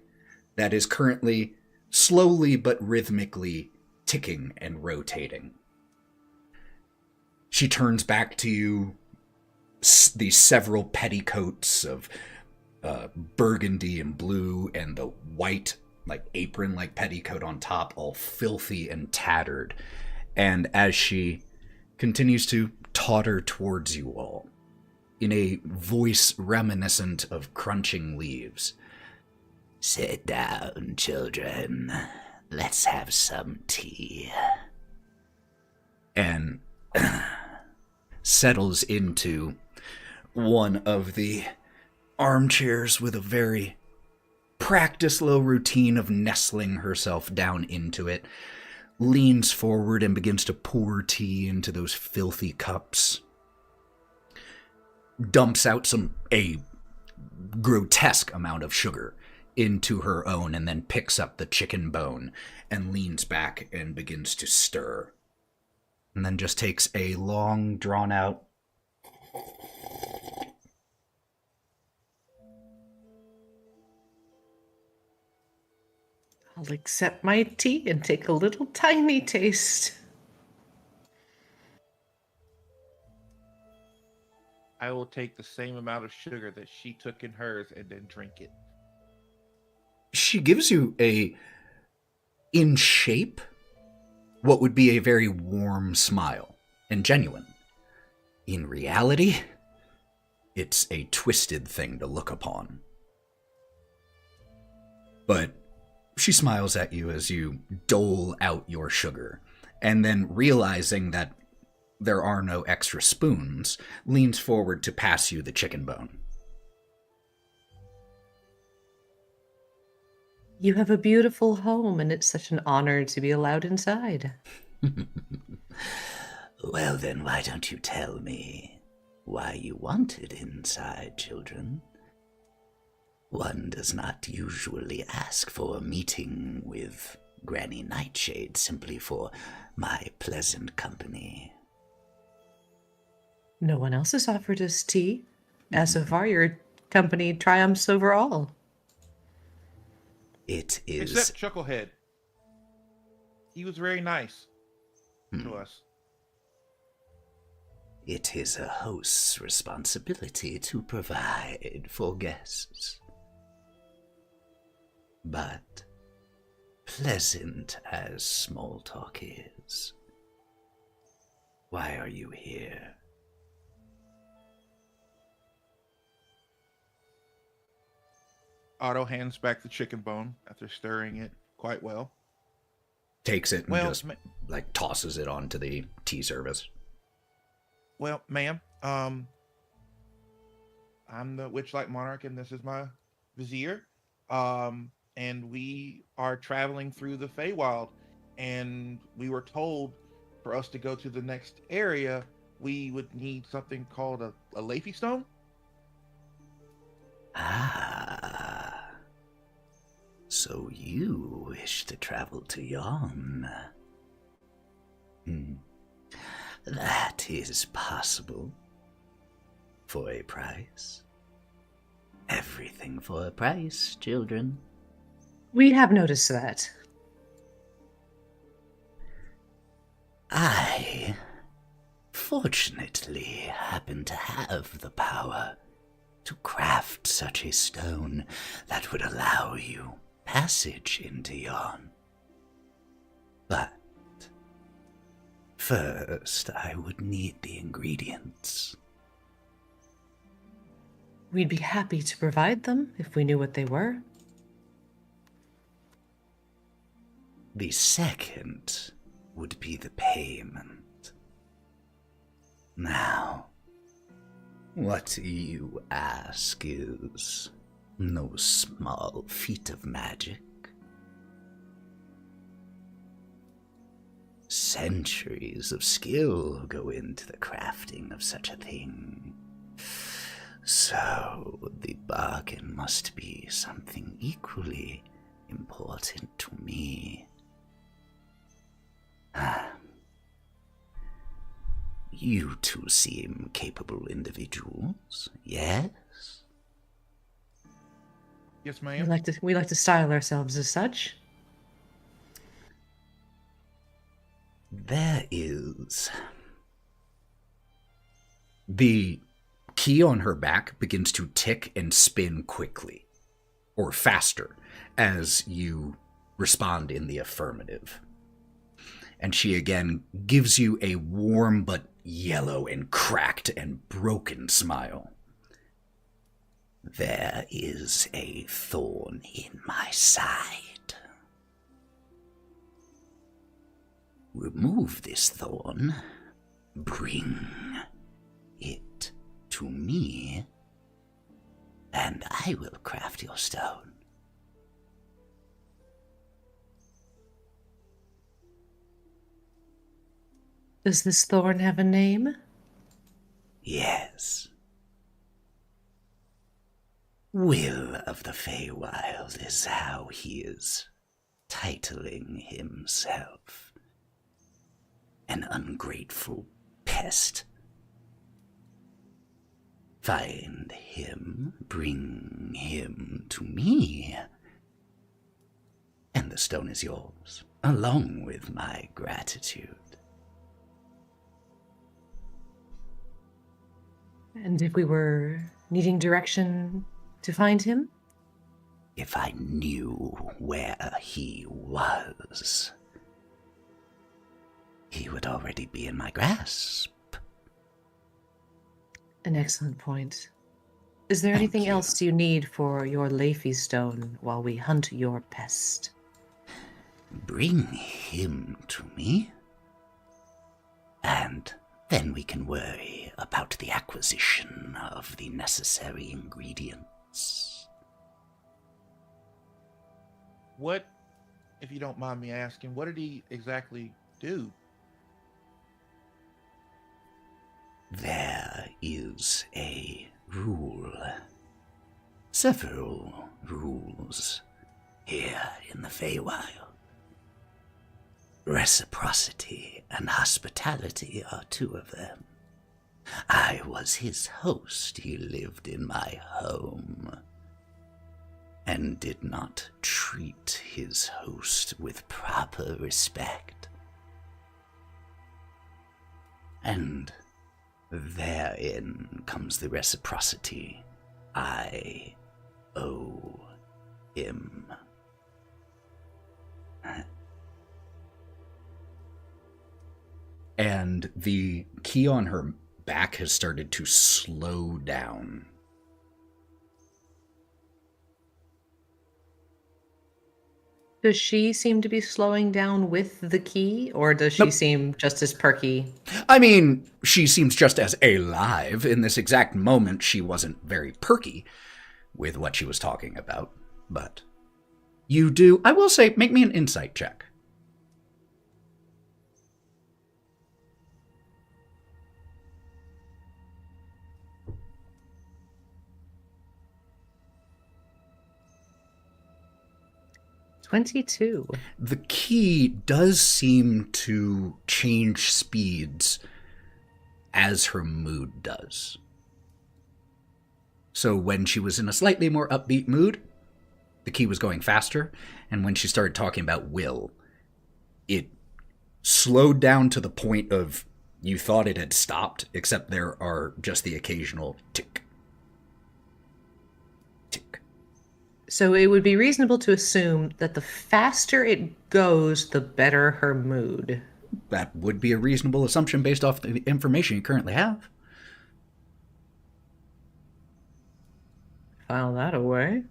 Speaker 1: that is currently slowly but rhythmically ticking and rotating. She turns back to you, the several petticoats of burgundy and blue and the white like apron-like petticoat on top, all filthy and tattered. And as she continues to totter towards you all, in a voice reminiscent of crunching leaves.
Speaker 7: Sit down, children. Let's have some tea.
Speaker 1: And settles into one of the armchairs with a very practiced low routine of nestling herself down into it, leans forward and begins to pour tea into those filthy cups, dumps out a grotesque amount of sugar into her own, and then picks up the chicken bone and leans back and begins to stir. And then just takes a long, drawn-out
Speaker 2: I'll accept my tea and take a little tiny taste.
Speaker 3: I will take the same amount of sugar that she took in hers and then drink it.
Speaker 1: She gives you in shape, what would be a very warm smile, and genuine. In reality, it's a twisted thing to look upon. But she smiles at you as you dole out your sugar, and then realizing that there are no extra spoons, leans forward to pass you the chicken bone.
Speaker 2: You have a beautiful home, and it's such an honor to be allowed inside.
Speaker 7: Well, then, why don't you tell me why you wanted inside, children? One does not usually ask for a meeting with Granny Nightshade simply for my pleasant company.
Speaker 2: No one else has offered us tea. As so far, your company triumphs over all.
Speaker 7: It is...
Speaker 3: Except Chucklehead. He was very nice to us.
Speaker 7: It is a host's responsibility to provide for guests. But pleasant as small talk is, why are you here?
Speaker 3: Otto hands back the chicken bone after stirring it quite well.
Speaker 1: Takes it and
Speaker 3: Well,
Speaker 1: just, tosses it onto the tea service.
Speaker 3: Well, ma'am, I'm the Witchlight Monarch, and this is my vizier. And we are traveling through the Feywild, and we were told for us to go to the next area, we would need something called a Leafy Stone.
Speaker 7: Ah, so you wish to travel to yon? That is possible. For a price. Everything for a price, children.
Speaker 2: We have noticed that.
Speaker 7: I, fortunately, happen to have the power to craft such a stone that would allow you passage into yon. But first, I would need the ingredients.
Speaker 2: We'd be happy to provide them if we knew what they were.
Speaker 7: The second would be the payment. Now, what you ask is no small feat of magic. Centuries of skill go into the crafting of such a thing. So the bargain must be something equally important to me. You two seem capable individuals, yes?
Speaker 3: Yes,
Speaker 2: We
Speaker 3: ma'am.
Speaker 2: like to style ourselves as such.
Speaker 7: There is...
Speaker 1: The key on her back begins to tick and spin quickly, or faster, as you respond in the affirmative. And she again gives you a warm but yellow and cracked and broken smile.
Speaker 7: There is a thorn in my side. Remove this thorn. Bring it to me, and I will craft your stone.
Speaker 2: Does this thorn have a name?
Speaker 7: Yes. Will of the Feywild is how he is titling himself. An ungrateful pest. Find him, bring him to me, and the stone is yours, along with my gratitude.
Speaker 2: And if we were needing direction to find him?
Speaker 7: If I knew where he was, he would already be in my grasp.
Speaker 2: An excellent point. Is there
Speaker 7: Thank
Speaker 2: anything
Speaker 7: you.
Speaker 2: else you need for your Leafy stone while we hunt your pest?
Speaker 7: Bring him to me, and then we can worry about the acquisition of the necessary ingredients.
Speaker 3: What, if you don't mind me asking, what did he exactly do?
Speaker 7: There is a rule. Several rules here in the Feywild. Reciprocity and hospitality are two of them. I was his host. He lived in my home and did not treat his host with proper respect. And therein comes the reciprocity I owe him.
Speaker 1: And the key on her back has started to slow down.
Speaker 2: Does she seem to be slowing down with the key, or does she
Speaker 1: Nope.
Speaker 2: seem just as perky?
Speaker 1: I mean, she seems just as alive. In this exact moment, she wasn't very perky with what she was talking about. But you do, I will say, make me an insight check.
Speaker 2: $22.
Speaker 1: The key does seem to change speeds as her mood does. So when she was in a slightly more upbeat mood, the key was going faster, and when she started talking about will, it slowed down to the point of you thought it had stopped, except there are just the occasional tick, tick.
Speaker 2: So it would be reasonable to assume that the faster it goes, the better her mood.
Speaker 1: That would be a reasonable assumption based off the information you currently have.
Speaker 2: File that away.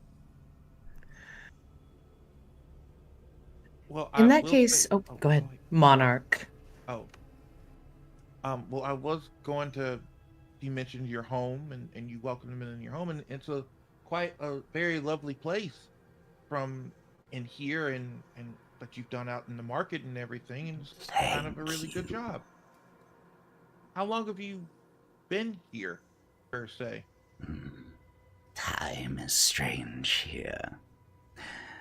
Speaker 3: Well,
Speaker 2: In
Speaker 3: I
Speaker 2: that
Speaker 3: will
Speaker 2: case,
Speaker 3: say-
Speaker 2: go ahead. Monarch.
Speaker 3: Oh. Well, I was going to. You mentioned your home, and you welcomed them in your home, and it's quite a very lovely place, from in here and that you've done out in the market and everything, and it's kind of a really good job. How long have you been here, per se?
Speaker 7: Time is strange here.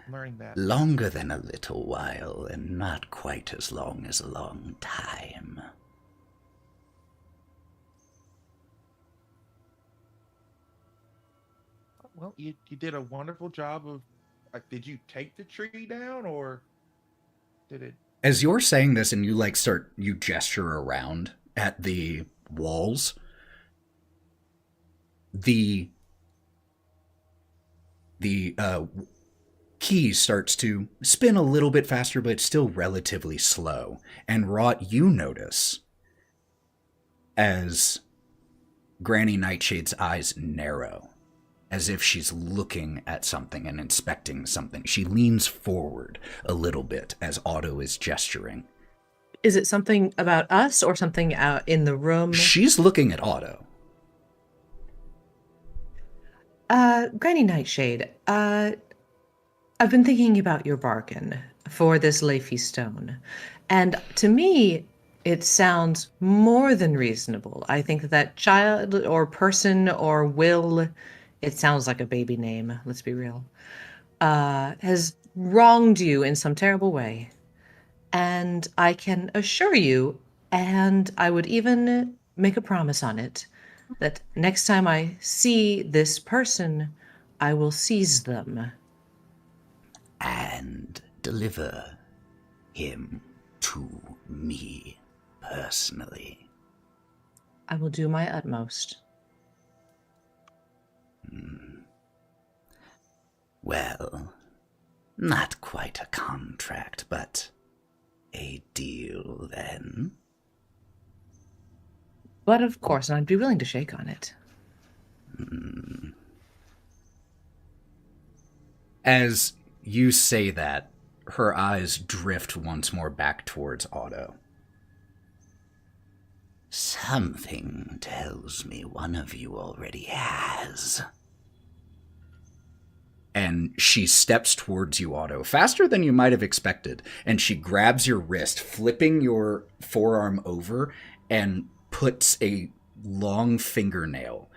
Speaker 3: Learning that.
Speaker 7: Longer than a little while, and not quite as long as a long time.
Speaker 3: Well, you did a wonderful job of. Did you take the tree down, or did it?
Speaker 1: As you're saying this and you gesture around at the walls, the key starts to spin a little bit faster, but it's still relatively slow. And Wraught, you notice as Granny Nightshade's eyes narrow, as if she's looking at something and inspecting something. She leans forward a little bit as Otto is gesturing.
Speaker 2: Is it something about us or something out in the room?
Speaker 1: She's looking at Otto.
Speaker 2: Granny Nightshade, I've been thinking about your bargain for this Leafy Stone. And to me, it sounds more than reasonable. I think that child or person or will, it sounds like a baby name, let's be real, has wronged you in some terrible way. And I can assure you, and I would even make a promise on it, that next time I see this person, I will seize them.
Speaker 7: And deliver him to me personally.
Speaker 2: I will do my utmost.
Speaker 7: Well, not quite a contract, but a deal then.
Speaker 2: But of course, I'd be willing to shake on it.
Speaker 1: As you say that, her eyes drift once more back towards Otto.
Speaker 7: Something tells me one of you already has.
Speaker 1: And she steps towards you, Otto, faster than you might have expected. And she grabs your wrist, flipping your forearm over, and puts a long fingernail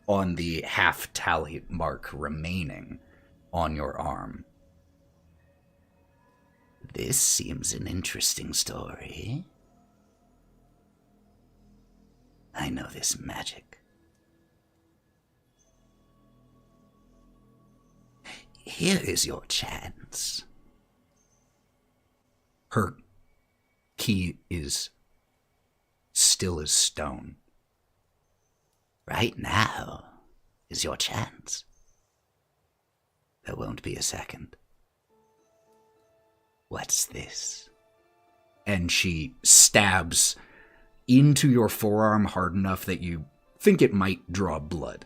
Speaker 1: on the half tally mark remaining on your arm.
Speaker 7: This seems an interesting story. I know this magic. Here is your chance.
Speaker 1: Her key is still as stone.
Speaker 7: Right now is your chance. There won't be a second. What's this?
Speaker 1: And she stabs into your forearm hard enough that you think it might draw blood.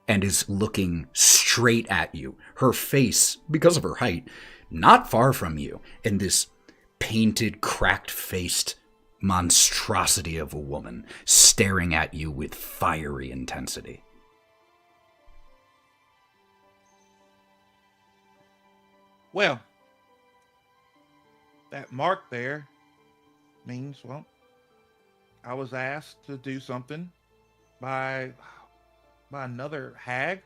Speaker 1: And is looking straight at you. Her face, because of her height, not far from you. And this painted, cracked-faced monstrosity of a woman staring at you with fiery intensity.
Speaker 3: Well, that mark there means, well, I was asked to do something by another hag.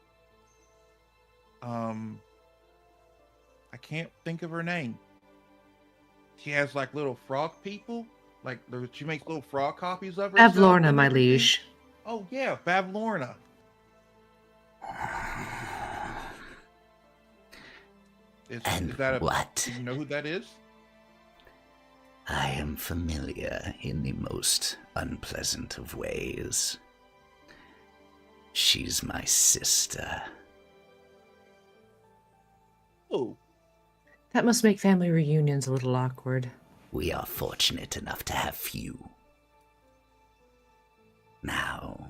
Speaker 3: I can't think of her name. She has like little frog people. Like she makes little frog copies of herself.
Speaker 2: Avlorna, my liege.
Speaker 3: Oh yeah, Bavlorna. Is that
Speaker 7: what?
Speaker 3: Do you know who that is?
Speaker 7: I am familiar in the most unpleasant of ways. She's my sister.
Speaker 3: Oh.
Speaker 2: That must make family reunions a little awkward.
Speaker 7: We are fortunate enough to have few. Now,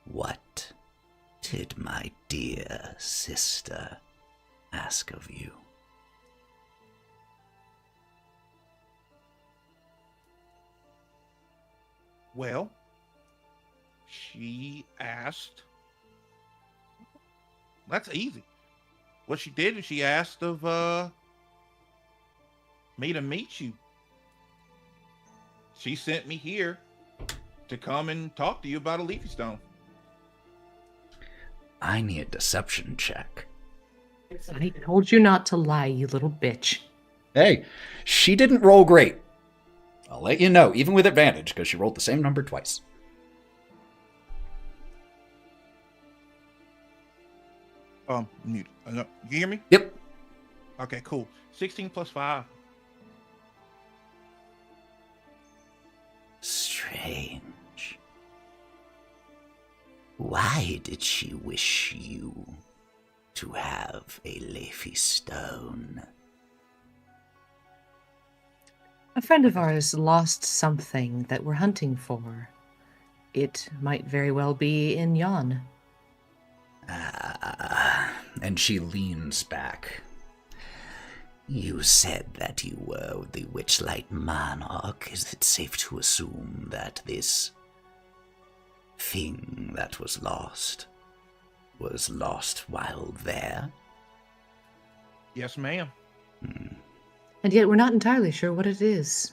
Speaker 7: what did my dear sister ask of you?
Speaker 3: Well, she asked. That's easy. What she did is she asked of me to meet you. She sent me here to come and talk to you about a leafy stone.
Speaker 1: I need a deception check.
Speaker 2: I told you not to lie, you little bitch.
Speaker 1: Hey, she didn't roll great. I'll let you know, even with advantage, because she rolled the same number twice.
Speaker 3: Mute. You hear me?
Speaker 1: Yep.
Speaker 3: Okay, cool. 16 plus 5.
Speaker 7: Strange. Why did she wish you to have a leafy stone?
Speaker 2: A friend of ours lost something that we're hunting for. It might very well be in yon.
Speaker 1: And she leans back.
Speaker 7: You said that you were the Witchlight Monarch. Is it safe to assume that this thing that was lost while there?
Speaker 3: Yes, ma'am.
Speaker 2: And yet we're not entirely sure what it is.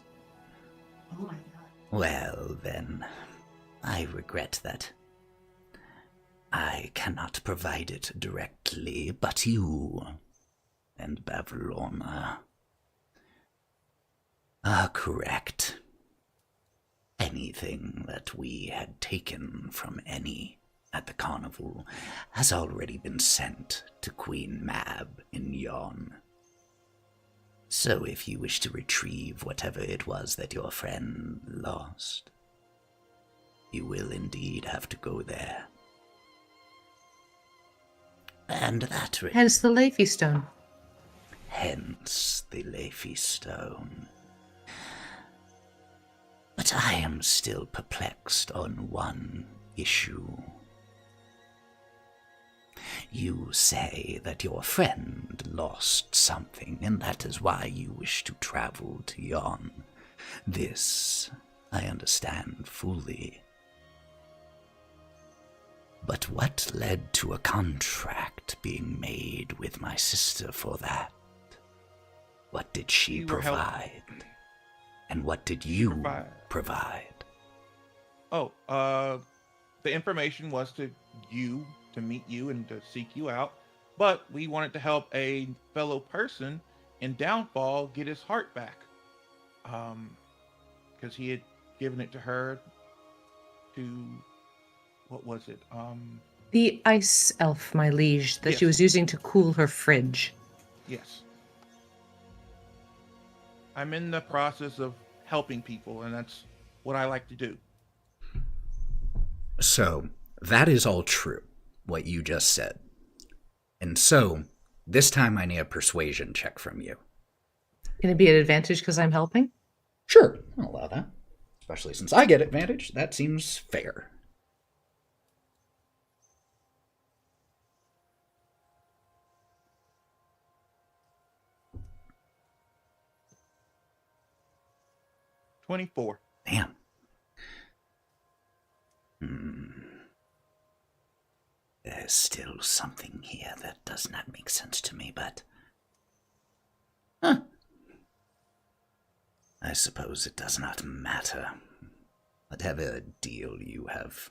Speaker 8: Oh my god.
Speaker 7: Well, then, I regret that I cannot provide it directly, but you and Bavlorna are correct. Anything that we had taken from any at the carnival has already been sent to Queen Mab in Yon. So if you wish to retrieve whatever it was that your friend lost, you will indeed have to go there. And that
Speaker 2: Hence the Leafy Stone.
Speaker 7: Hence the leafy stone. But I am still perplexed on one issue. You say that your friend lost something, and that is why you wish to travel to Yon. This, I understand fully. But what led to a contract being made with my sister for that? What did she
Speaker 3: We were
Speaker 7: provide? And what did you provide?
Speaker 3: Oh, the information was to meet you and to seek you out, but we wanted to help a fellow person in Downfall get his heart back. Because he had given it to her to, what was it?
Speaker 2: The ice elf, my liege, that she
Speaker 3: Yes.
Speaker 2: was using to cool her fridge.
Speaker 3: Yes. I'm in the process of helping people, and that's what I like to do.
Speaker 1: So, that is all true, what you just said. And so, this time I need a persuasion check from you.
Speaker 2: Can it be an advantage because I'm helping?
Speaker 1: Sure, I'll allow that. Especially since I get advantage, that seems fair.
Speaker 3: $24.
Speaker 7: Damn. There's still something here that does not make sense to me, but... I suppose it does not matter. Whatever deal you have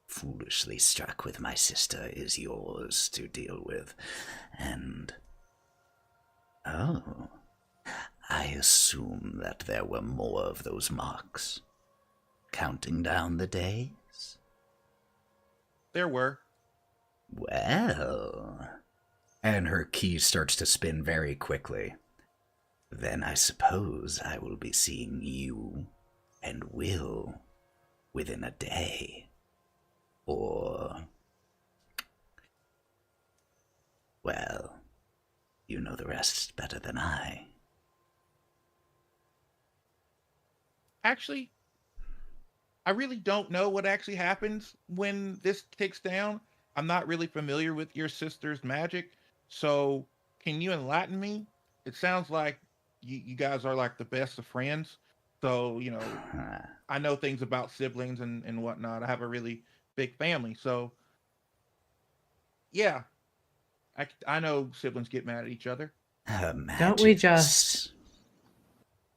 Speaker 7: foolishly struck with my sister is yours to deal with, and... Oh, I assume that there were more of those marks, counting down the days?
Speaker 3: There were.
Speaker 7: Well...
Speaker 1: And her key starts to spin very quickly.
Speaker 7: Then I suppose I will be seeing you and Will within a day. Or... Well, you know the rest better than I.
Speaker 3: Actually, I really don't know what actually happens when this ticks down. I'm not really familiar with your sister's magic, so can you enlighten me? It sounds like you guys are like the best of friends. So, I know things about siblings and whatnot. I have a really big family. So, yeah, I know siblings get mad at each other.
Speaker 7: Her magics...
Speaker 2: Don't we just?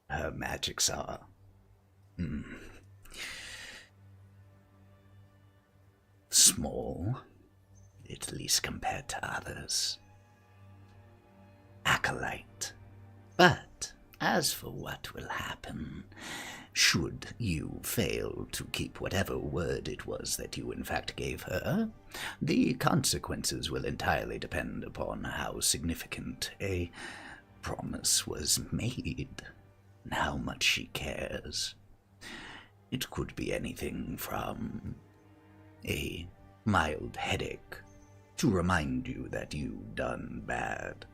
Speaker 7: Her magics are... small, at least compared to others. Acolyte. But as for what will happen, should you fail to keep whatever word it was that you in fact gave her, the consequences will entirely depend upon how significant a promise was made and how much she cares. It could be anything from a mild headache to remind you that you've done bad.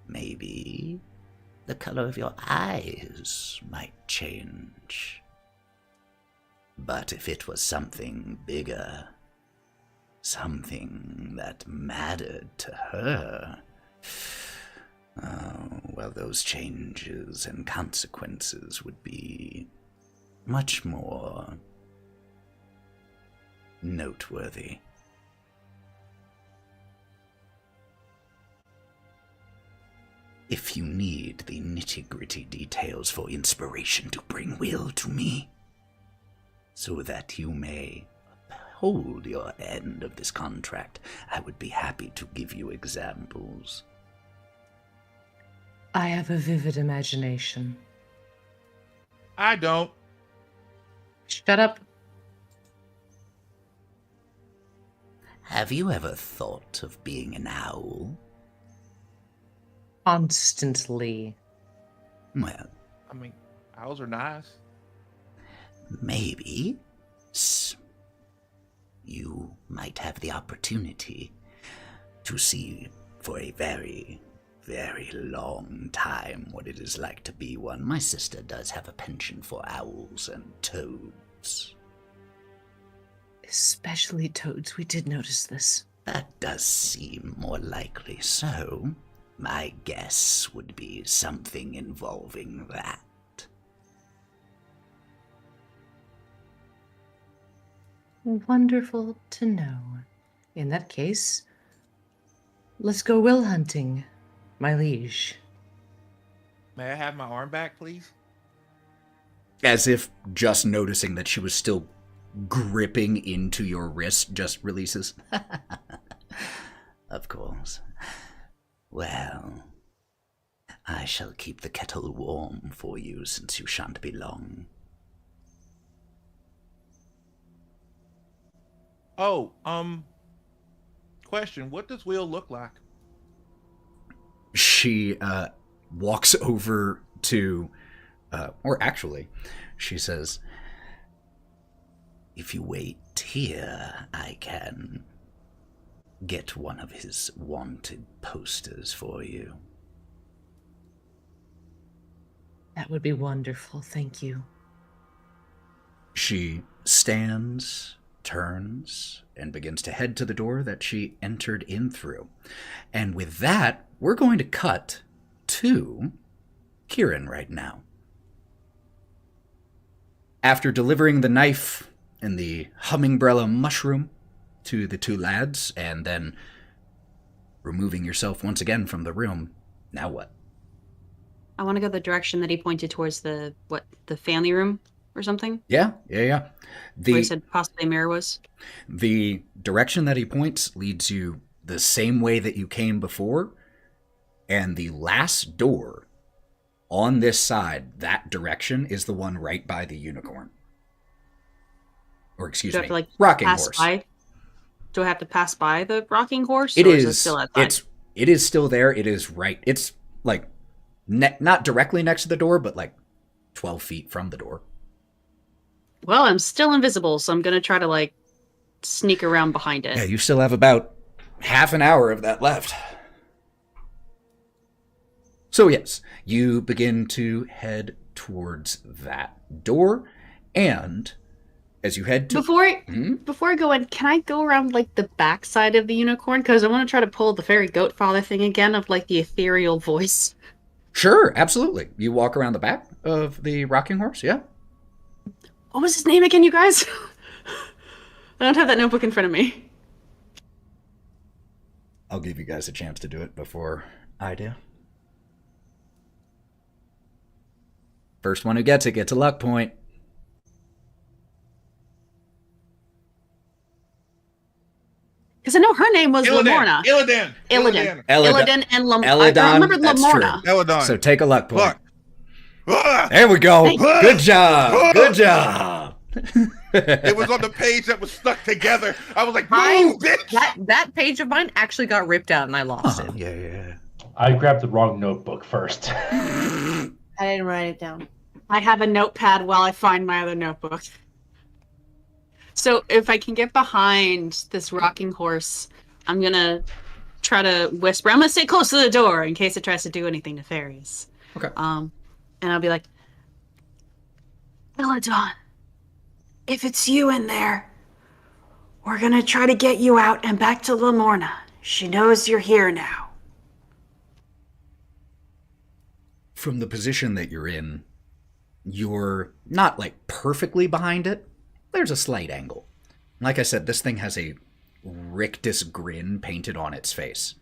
Speaker 7: Maybe the color of your eyes might change. But if it was something bigger, something that mattered to her, well, those changes and consequences would be much more noteworthy. If you need the nitty-gritty details for inspiration to bring Will to me, so that you may uphold your end of this contract, I would be happy to give you examples.
Speaker 2: I have a vivid imagination.
Speaker 3: I don't.
Speaker 2: Shut up.
Speaker 7: Have you ever thought of being an owl?
Speaker 2: Constantly.
Speaker 7: Well,
Speaker 3: I mean, owls are nice.
Speaker 7: maybe you might have the opportunity to see for a very, very long time what it is like to be one. My sister does have a penchant for owls and toads.
Speaker 2: Especially toads. We did notice this.
Speaker 7: That does seem more likely so. My guess would be something involving that.
Speaker 2: Wonderful to know. In that case, let's go will hunting, my liege.
Speaker 3: May I have my arm back, please?
Speaker 1: As if just noticing that she was still gripping into your wrist just releases.
Speaker 7: Of course. Well, I shall keep the kettle warm for you since you shan't be long.
Speaker 3: Oh, question. What does Will look like?
Speaker 1: She walks over to, or actually, she says,
Speaker 7: If you wait here, I can get one of his wanted posters for you.
Speaker 2: That would be wonderful, thank you.
Speaker 1: she stands, turns, and begins to head to the door that she entered in through. And with that, we're going to cut to Kieren right now. After delivering the knife and the hummingbrella mushroom to the two lads, and then removing yourself once again from the room, now what?
Speaker 6: I want to go the direction that he pointed towards the family room or something.
Speaker 1: Yeah.
Speaker 6: Where he said possibly a mirror was.
Speaker 1: The direction that he points leads you the same way that you came before, and the last door on this side, that direction, is the one right by the unicorn. Or excuse me, rocking horse.
Speaker 6: Do I have to pass by the rocking horse?
Speaker 1: It is.
Speaker 6: It still outside?
Speaker 1: It is still there. It is right. It's like not directly next to the door, but like 12 feet from the door.
Speaker 6: Well, I'm still invisible, so I'm gonna try to sneak around behind it.
Speaker 1: Yeah, you still have about half an hour of that left. So yes, you begin to head towards that door, and as you head to...
Speaker 6: Before I go in, can I go around the back side of the unicorn? Because I want to try to pull the fairy goat father thing again of the ethereal voice.
Speaker 1: Sure, absolutely. You walk around the back of the rocking horse, yeah.
Speaker 6: What was his name again, you guys? I don't have that notebook in front of me.
Speaker 1: I'll give you guys a chance to do it before I do. First one who gets it gets a luck point.
Speaker 6: Because I know her name was Lamorna.
Speaker 3: Illidan
Speaker 6: and Lamorna. I remember Lamorna.
Speaker 3: Illidan.
Speaker 1: So take a luck point.
Speaker 3: Look.
Speaker 1: There we go. Good job. Good job.
Speaker 3: It was on the page that was stuck together. I was like, move, bitch!
Speaker 2: That page of mine actually got ripped out and I lost it.
Speaker 1: Yeah.
Speaker 4: I grabbed the wrong notebook first.
Speaker 5: I didn't write it down.
Speaker 6: I have a notepad while I find my other notebook. So if I can get behind this rocking horse, I'm gonna try to whisper. I'm gonna stay close to the door in case it tries to do anything to fairies.
Speaker 1: Okay.
Speaker 6: And I'll be like,
Speaker 8: Illidan, if it's you in there, we're gonna try to get you out and back to Lamorna. She knows you're here now.
Speaker 1: From the position that you're in, you're not perfectly behind it. There's a slight angle. Like I said, this thing has a rictus grin painted on its face.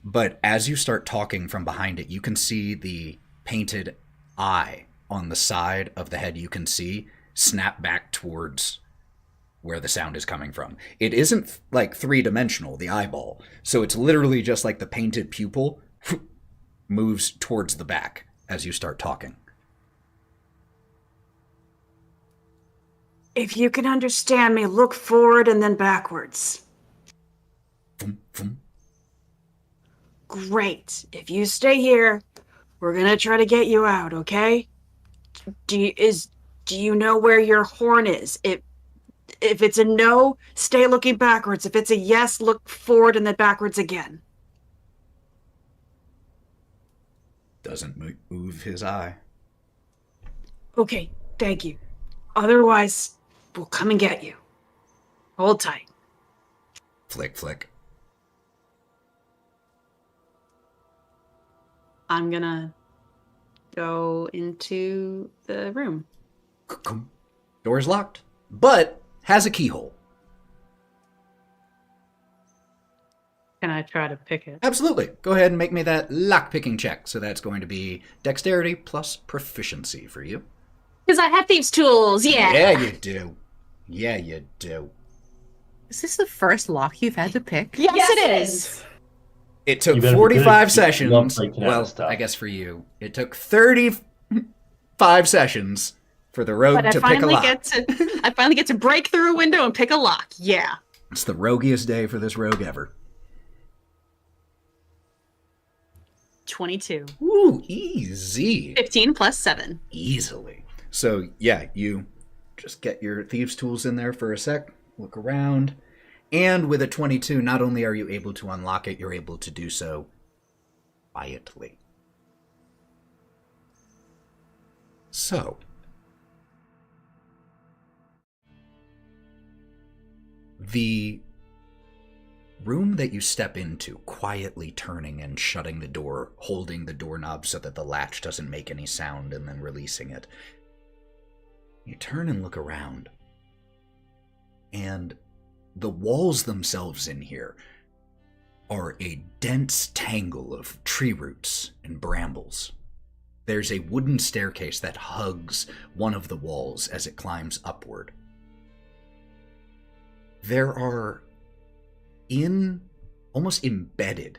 Speaker 1: But as you start talking from behind it, you can see the painted eye on the side of the head you can see snap back towards where the sound is coming from. It isn't three-dimensional, the eyeball. So it's literally just the painted pupil moves towards the back as you start talking.
Speaker 8: If you can understand me, look forward and then backwards. Great. If you stay here, we're gonna try to get you out, okay? Do you know where your horn is? If it's a no, stay looking backwards. If it's a yes, look forward and then backwards again.
Speaker 1: Doesn't move his eye.
Speaker 8: Okay, thank you. Otherwise, we'll come and get you. Hold tight.
Speaker 1: Flick, flick.
Speaker 6: I'm gonna go into the room.
Speaker 1: Door's locked. But has a keyhole.
Speaker 6: Can I try to pick it?
Speaker 1: Absolutely. Go ahead and make me that lock-picking check. So that's going to be dexterity plus proficiency for you.
Speaker 6: Because I have thieves' tools, yeah.
Speaker 1: Yeah, you do. Yeah, you do.
Speaker 2: Is this the first lock you've had to pick?
Speaker 6: Yes, it is.
Speaker 1: It took
Speaker 4: You better be
Speaker 1: 45
Speaker 4: good at
Speaker 1: sessions.
Speaker 4: breaking out
Speaker 1: Well,
Speaker 4: of stuff.
Speaker 1: I guess for you, it took 35 sessions for the rogue
Speaker 6: But
Speaker 1: to pick a lock.
Speaker 6: I finally get to break through a window and pick a lock. Yeah.
Speaker 1: It's the roguiest day for this rogue ever.
Speaker 6: 22.
Speaker 1: Ooh, easy.
Speaker 6: 15 plus 7.
Speaker 1: Easily. So, yeah, you just get your thieves' tools in there for a sec, look around, and with a 22, not only are you able to unlock it, you're able to do so quietly. So, the room that you step into, quietly turning and shutting the door, holding the doorknob so that the latch doesn't make any sound, and then releasing it. You turn and look around, and the walls themselves in here are a dense tangle of tree roots and brambles. There's a wooden staircase that hugs one of the walls as it climbs upward. There are almost embedded.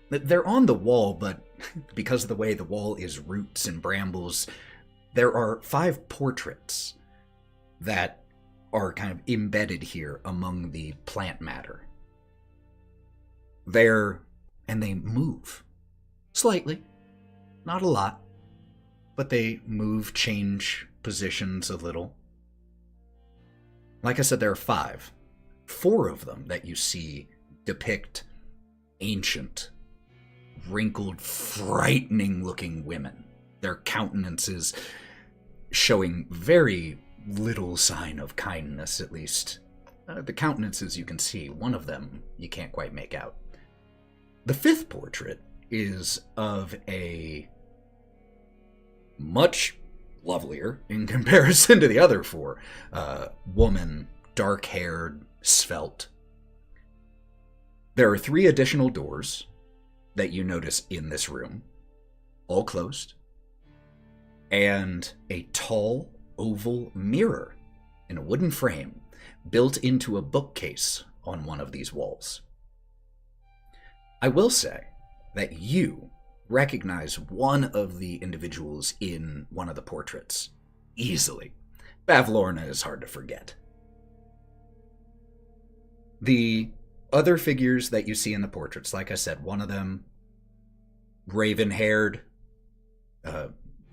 Speaker 1: They're on the wall, but because of the way the wall is roots and brambles, there are 5 portraits that are kind of embedded here among the plant matter. And they move. Slightly. Not a lot. But they move, change positions a little. Like I said, there are 5. 4 of them that you see depict ancient, wrinkled, frightening-looking women. Their countenances showing very little sign of kindness, at least. The countenances you can see, one of them you can't quite make out. The 5th portrait is of a much lovelier, in comparison to the other 4, woman, dark-haired, svelte. There are 3 additional doors that you notice in this room, all closed, and a tall, oval mirror in a wooden frame built into a bookcase on one of these walls. I will say that you recognize one of the individuals in one of the portraits easily. Bavlorna is hard to forget. The other figures that you see in the portraits, like I said, one of them raven-haired,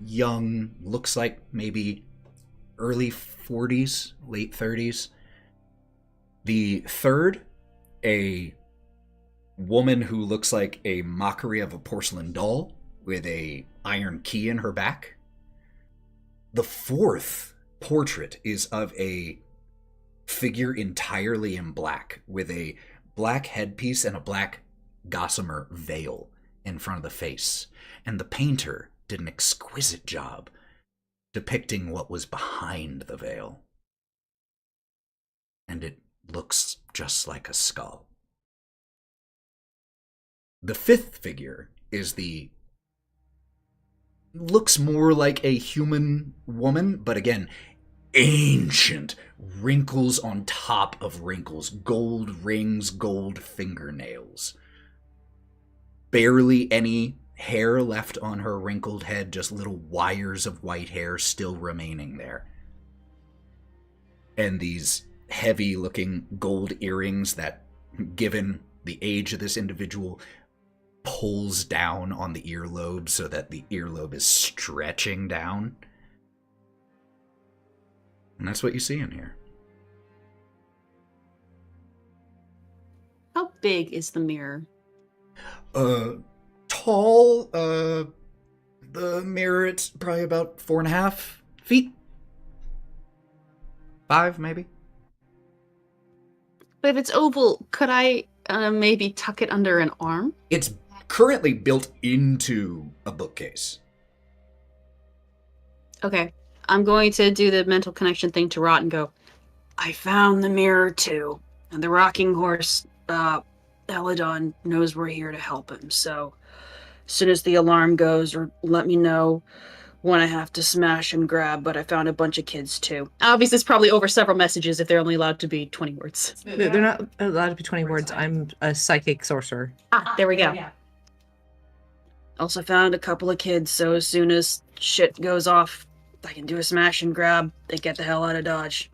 Speaker 1: young, looks like maybe early 40s, late 30s. The third, a woman who looks like a mockery of a porcelain doll with a iron key in her back. The 4th portrait is of a figure entirely in black with a black headpiece and a black gossamer veil in front of the face. And the painter did an exquisite job depicting what was behind the veil. And it looks just like a skull. The 5th figure is looks more like a human woman, but again, ancient, wrinkles on top of wrinkles, gold rings, gold fingernails. Barely any hair left on her wrinkled head, just little wires of white hair still remaining there. And these heavy-looking gold earrings that, given the age of this individual, pulls down on the earlobe so that the earlobe is stretching down. And that's what you see in here.
Speaker 6: How big is the mirror?
Speaker 1: Tall, the mirror, it's probably about 4.5 feet. 5, maybe.
Speaker 6: But if it's oval, could I maybe tuck it under an arm?
Speaker 1: It's currently built into a bookcase.
Speaker 6: Okay. I'm going to do the mental connection thing to Wraught and go,
Speaker 8: I found the mirror too, and the rocking horse, Eladon knows we're here to help him. So, as soon as the alarm goes, or let me know when I have to smash and grab. But I found a bunch of kids too.
Speaker 6: Obviously, it's probably over several messages if they're only allowed to be 20 words.
Speaker 2: They're not allowed to be 20 words. I'm a psychic sorcerer.
Speaker 6: Ah, there we go.
Speaker 8: Also found a couple of kids. So as soon as shit goes off, I can do a smash and grab and get the hell out of Dodge.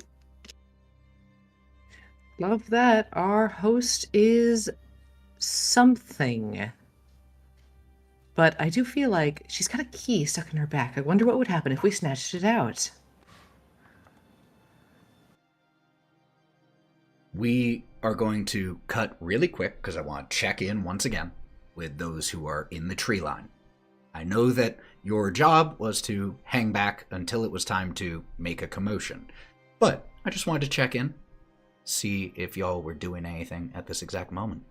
Speaker 2: Love that. Our host is something. But I do feel like she's got a key stuck in her back. I wonder what would happen if we snatched it out.
Speaker 1: We are going to cut really quick because I want to check in once again with those who are in the tree line. I know that your job was to hang back until it was time to make a commotion, but I just wanted to check in, see if y'all were doing anything at this exact moment.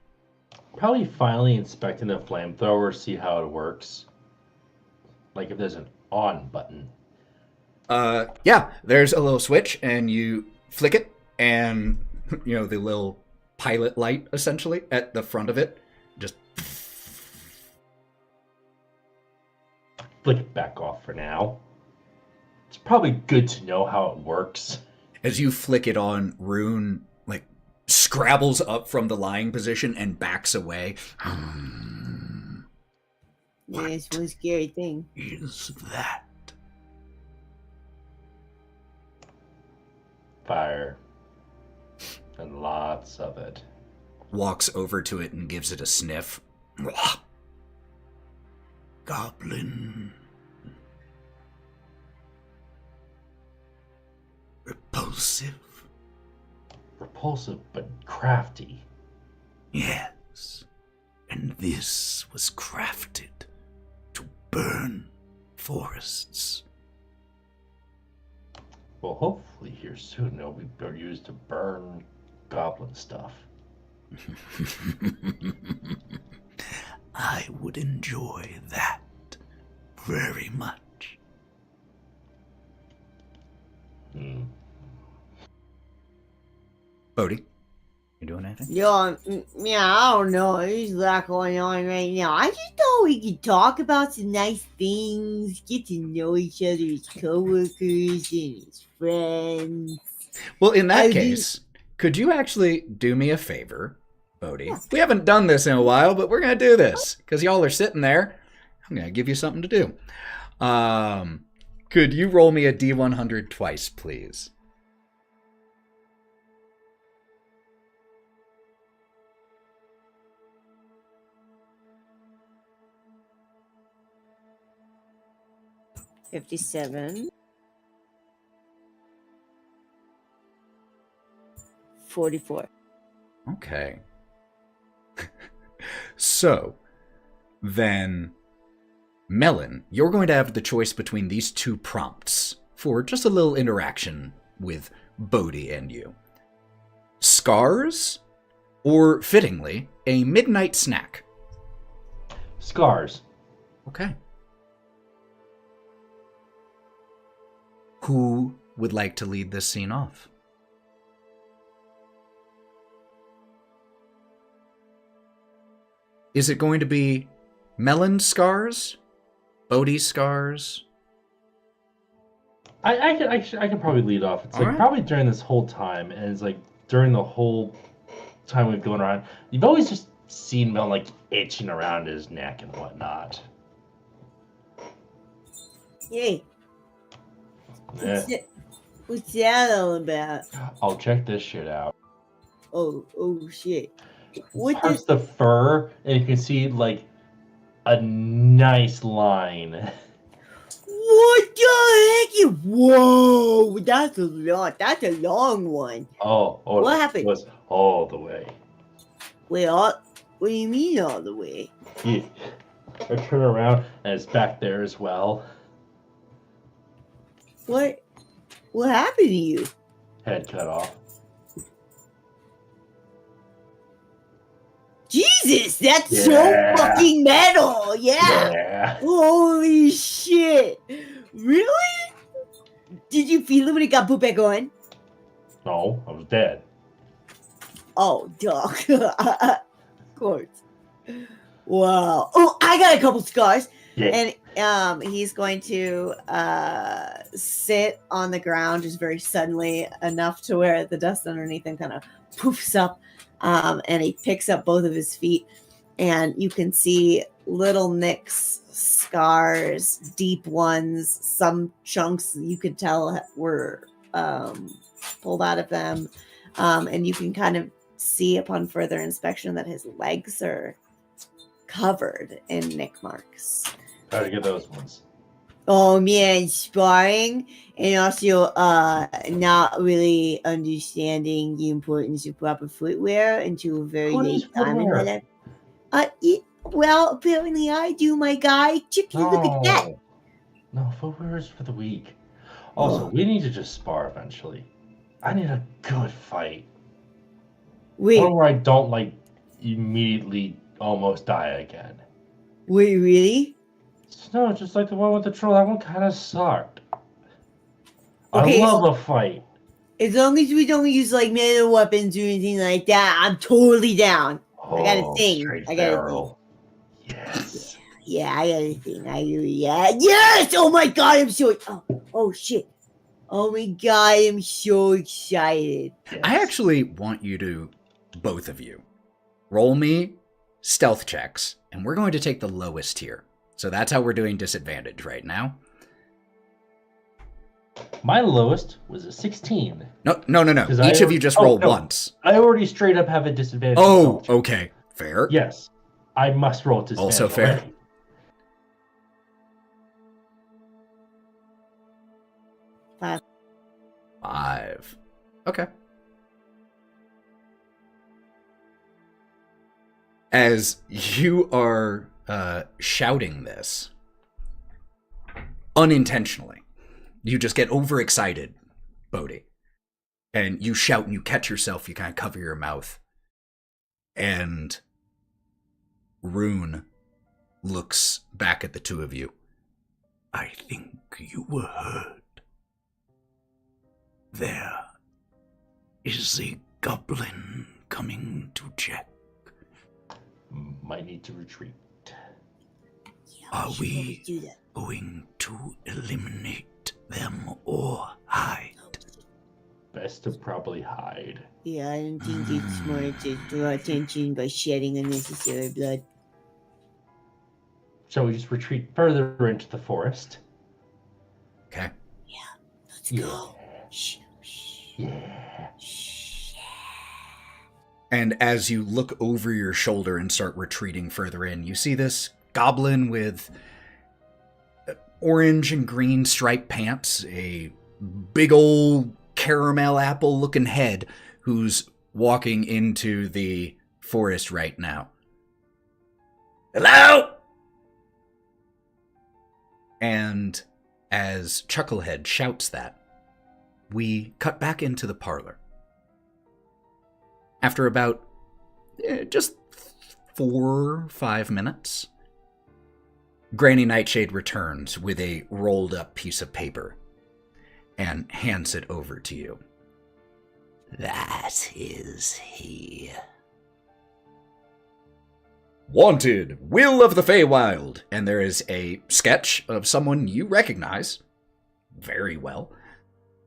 Speaker 4: Probably finally inspecting the flamethrower, see how it works. Like if there's an on button.
Speaker 1: Yeah, there's a little switch, and you flick it, and, you know, the little pilot light, essentially, at the front of it, just...
Speaker 4: Flick it back off for now. It's probably good to know how it works.
Speaker 1: As you flick it on, Rune, like, scrabbles up from the lying position and backs away.
Speaker 5: Yeah, it's one scary thing.
Speaker 1: Is that?
Speaker 4: Fire. And lots of it.
Speaker 1: Walks over to it and gives it a sniff. Goblin. Repulsive.
Speaker 4: Repulsive, but crafty.
Speaker 7: Yes, and this was crafted to burn forests.
Speaker 4: Well, hopefully here soon it'll be used to burn goblin stuff.
Speaker 7: I would enjoy that very much.
Speaker 1: Bodie, you doing anything?
Speaker 5: Yo, yeah, I don't know. There's a lot going on right now. I just thought we could talk about some nice things, get to know each other as coworkers and as friends.
Speaker 1: Well, in that case, could you actually do me a favor, Bodie? Yeah. We haven't done this in a while, but we're going to do this because y'all are sitting there. I'm going to give you something to do. Could you roll me a D100 twice, please?
Speaker 5: $57. 44.
Speaker 1: Okay. So, then, Melon, you're going to have the choice between these two prompts for just a little interaction with Bodie and you. Scars, or, fittingly, a midnight snack.
Speaker 4: Scars.
Speaker 1: Okay. Who would like to lead this scene off? Is it going to be Melon scars? Bodie scars?
Speaker 4: I can probably lead off. It's
Speaker 1: All
Speaker 4: like
Speaker 1: right.
Speaker 4: probably during this whole time, and it's like during the whole time we've gone around, you've always just seen Melon like itching around his neck and whatnot.
Speaker 5: Hey,
Speaker 4: Yeah.
Speaker 5: what's that all about?
Speaker 4: I'll check this shit out.
Speaker 5: Oh shit. What
Speaker 4: Parts the fur, and you can see like a nice line.
Speaker 5: What the heck? Whoa, that's a lot. That's a long one.
Speaker 4: Oh,
Speaker 5: What happened?
Speaker 4: It was all the way.
Speaker 5: Wait, what do you mean all the way?
Speaker 4: Yeah. I turn around and it's back there as well.
Speaker 5: What happened to you?
Speaker 4: Head cut off.
Speaker 5: Jesus, that's
Speaker 4: Yeah.
Speaker 5: so fucking metal. Yeah.
Speaker 4: Yeah.
Speaker 5: Holy shit. Really? Did you feel it when it got put back on?
Speaker 4: No, I was dead.
Speaker 5: Oh, duh. Of course. Wow. Oh, I got a couple scars.
Speaker 4: Yeah.
Speaker 5: And he's going to sit on the ground just very suddenly enough to where the dust underneath him kind of poofs up. And he picks up both of his feet, and you can see little nicks, scars, deep ones. Some chunks you could tell were pulled out of them. And you can kind of see upon further inspection that his legs are covered in nick marks.
Speaker 4: Try to get those ones.
Speaker 5: Oh man, sparring, and also not really understanding the importance of proper footwear until a very
Speaker 4: Who
Speaker 5: late
Speaker 4: needs
Speaker 5: time in my
Speaker 4: footwear?
Speaker 5: life. Well, apparently I do, my guy. Chip, you look at that.
Speaker 4: No, footwear is for the weak. Also, we need to just spar eventually. I need a good fight.
Speaker 5: Wait,
Speaker 4: One where I don't like immediately almost die again.
Speaker 5: wait, really?
Speaker 4: No, just like the one with the troll. That one kind of sucked.
Speaker 5: Okay.
Speaker 4: I love a fight.
Speaker 5: As long as we don't use like metal weapons or anything like that, I'm totally down. I got a thing.
Speaker 4: Straight
Speaker 5: I got a thing.
Speaker 4: barrel. Yes.
Speaker 5: Yeah, I got a thing. Yes! Oh my god, I'm so oh shit. Oh my god, I'm so excited.
Speaker 4: Yes.
Speaker 1: I actually want you to, both of you, roll me stealth checks, and we're going to take the lowest here. So that's how we're doing disadvantage right now.
Speaker 4: My lowest was a 16.
Speaker 1: No.
Speaker 4: 'Cause
Speaker 1: Each of you just roll
Speaker 4: no.
Speaker 1: once.
Speaker 4: I already straight up have a disadvantage.
Speaker 1: Oh, okay. Fair.
Speaker 4: Yes. I must roll disadvantage.
Speaker 1: Also fair.
Speaker 4: already.
Speaker 1: 5. Okay. As you are shouting this, unintentionally, you just get overexcited, Bodie. And you shout and you catch yourself, you kind of cover your mouth. And Rune looks back at the two of you. I think you were heard. There is a goblin coming to check.
Speaker 4: Might need to retreat.
Speaker 5: Yeah,
Speaker 1: Are
Speaker 5: should
Speaker 1: we
Speaker 5: probably do that.
Speaker 1: going to eliminate them or hide?
Speaker 4: Best to probably hide.
Speaker 5: Yeah, I don't think it's smart to draw attention by shedding unnecessary blood.
Speaker 4: Shall we just retreat further into the forest?
Speaker 1: Okay.
Speaker 5: Let's go. Shh.
Speaker 4: Yeah.
Speaker 1: And as you look over your shoulder and start retreating further in, you see this goblin with orange and green striped pants, a big old caramel apple looking head, who's walking into the forest right now. Hello? And as Chucklehead shouts that, we cut back into the parlor. After about just 4 or 5 minutes, Granny Nightshade returns with a rolled up piece of paper and hands it over to you.
Speaker 7: That is he.
Speaker 1: Wanted, Will of the Feywild, and there is a sketch of someone you recognize very well.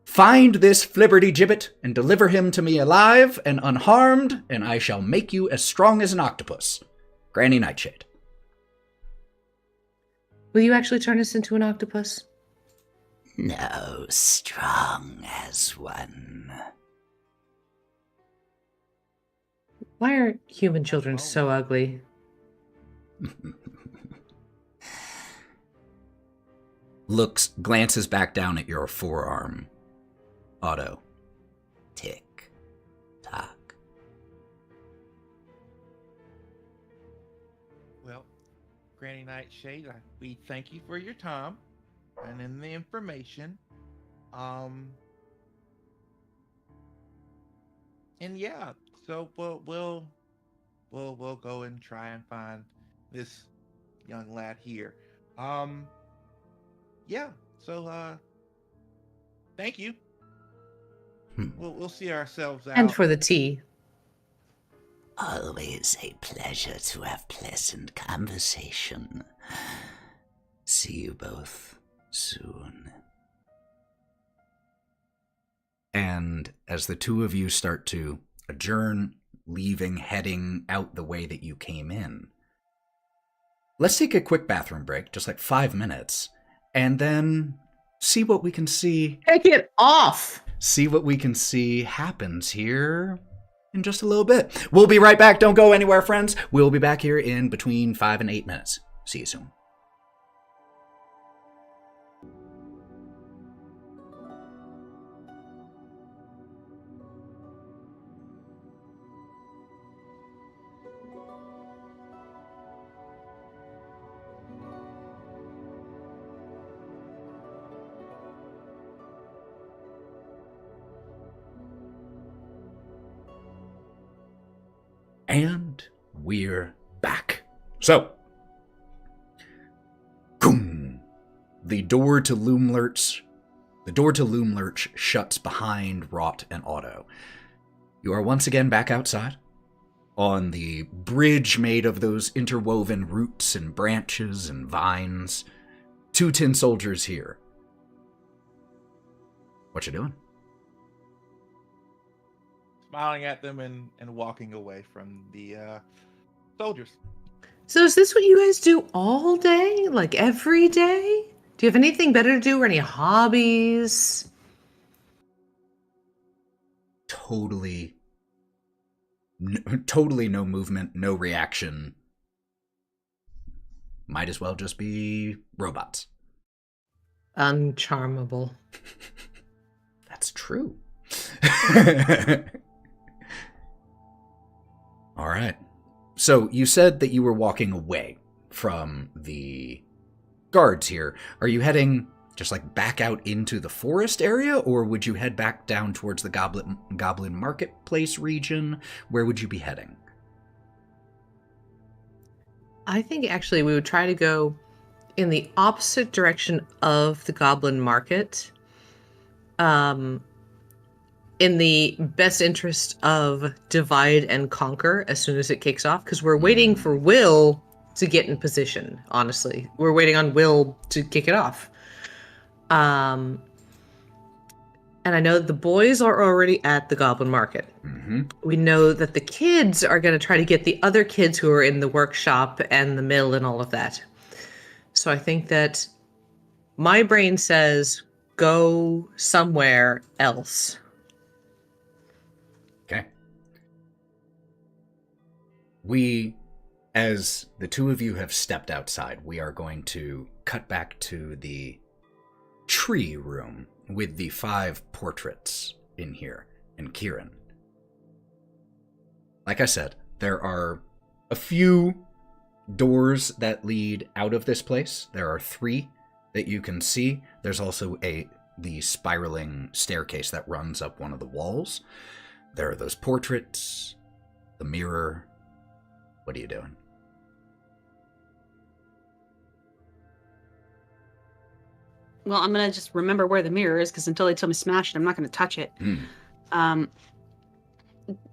Speaker 1: Find this flibberty-gibbet and deliver him to me alive and unharmed, and I shall make you as strong as an octopus. Granny Nightshade.
Speaker 2: Will you actually turn us into an octopus?
Speaker 7: No, strong as one.
Speaker 2: Why are human children so ugly?
Speaker 1: Glances back down at your forearm. Otto.
Speaker 7: Tick tock.
Speaker 3: Well, Granny Nightshade, we thank you for your time and in the information. And yeah, so we'll go and try and find this young lad here. Yeah, so thank you. We'll see ourselves out.
Speaker 2: And for the tea.
Speaker 7: Always a pleasure to have pleasant conversation. See you both soon.
Speaker 1: And as the two of you start to adjourn, heading out the way that you came in, let's take a quick bathroom break, just like 5 minutes, and then see what we can see.
Speaker 2: Take it off!
Speaker 1: See what we can see happens here in just a little bit. We'll be right back. Don't go anywhere, friends. We'll be back here in between 5 and 8 minutes. See you soon. And we're back. So, boom, the door to Loomlurch shuts behind Wraught and Otto. You are once again back outside, on the bridge made of those interwoven roots and branches and vines. 2 tin soldiers here. What you doing?
Speaker 3: Smiling at them and walking away from the soldiers.
Speaker 2: So is this what you guys do all day? Like every day? Do you have anything better to do or any hobbies?
Speaker 1: Totally no movement, no reaction. Might as well just be robots.
Speaker 2: Uncharmable.
Speaker 1: That's true. All right. So you said that you were walking away from the guards here. Are you heading just like back out into the forest area, or would you head back down towards the Goblin Marketplace region? Where would you be heading?
Speaker 2: I think actually we would try to go in the opposite direction of the Goblin Market. In the best interest of divide and conquer as soon as it kicks off, because we're waiting for Will to get in position, honestly. We're waiting on Will to kick it off. And I know the boys are already at the Goblin Market.
Speaker 1: Mm-hmm.
Speaker 2: We know that the kids are going to try to get the other kids who are in the workshop and the mill and all of that. So I think that my brain says go somewhere else.
Speaker 1: Okay. We, as the two of you have stepped outside, we are going to cut back to the tree room with the 5 portraits in here and Kieren. Like I said, there are a few doors that lead out of this place. There are 3 that you can see. There's also the spiraling staircase that runs up one of the walls. There are those portraits, the mirror. What are you doing?
Speaker 6: Well, I'm gonna just remember where the mirror is, because until they tell me smash it, I'm not gonna touch it.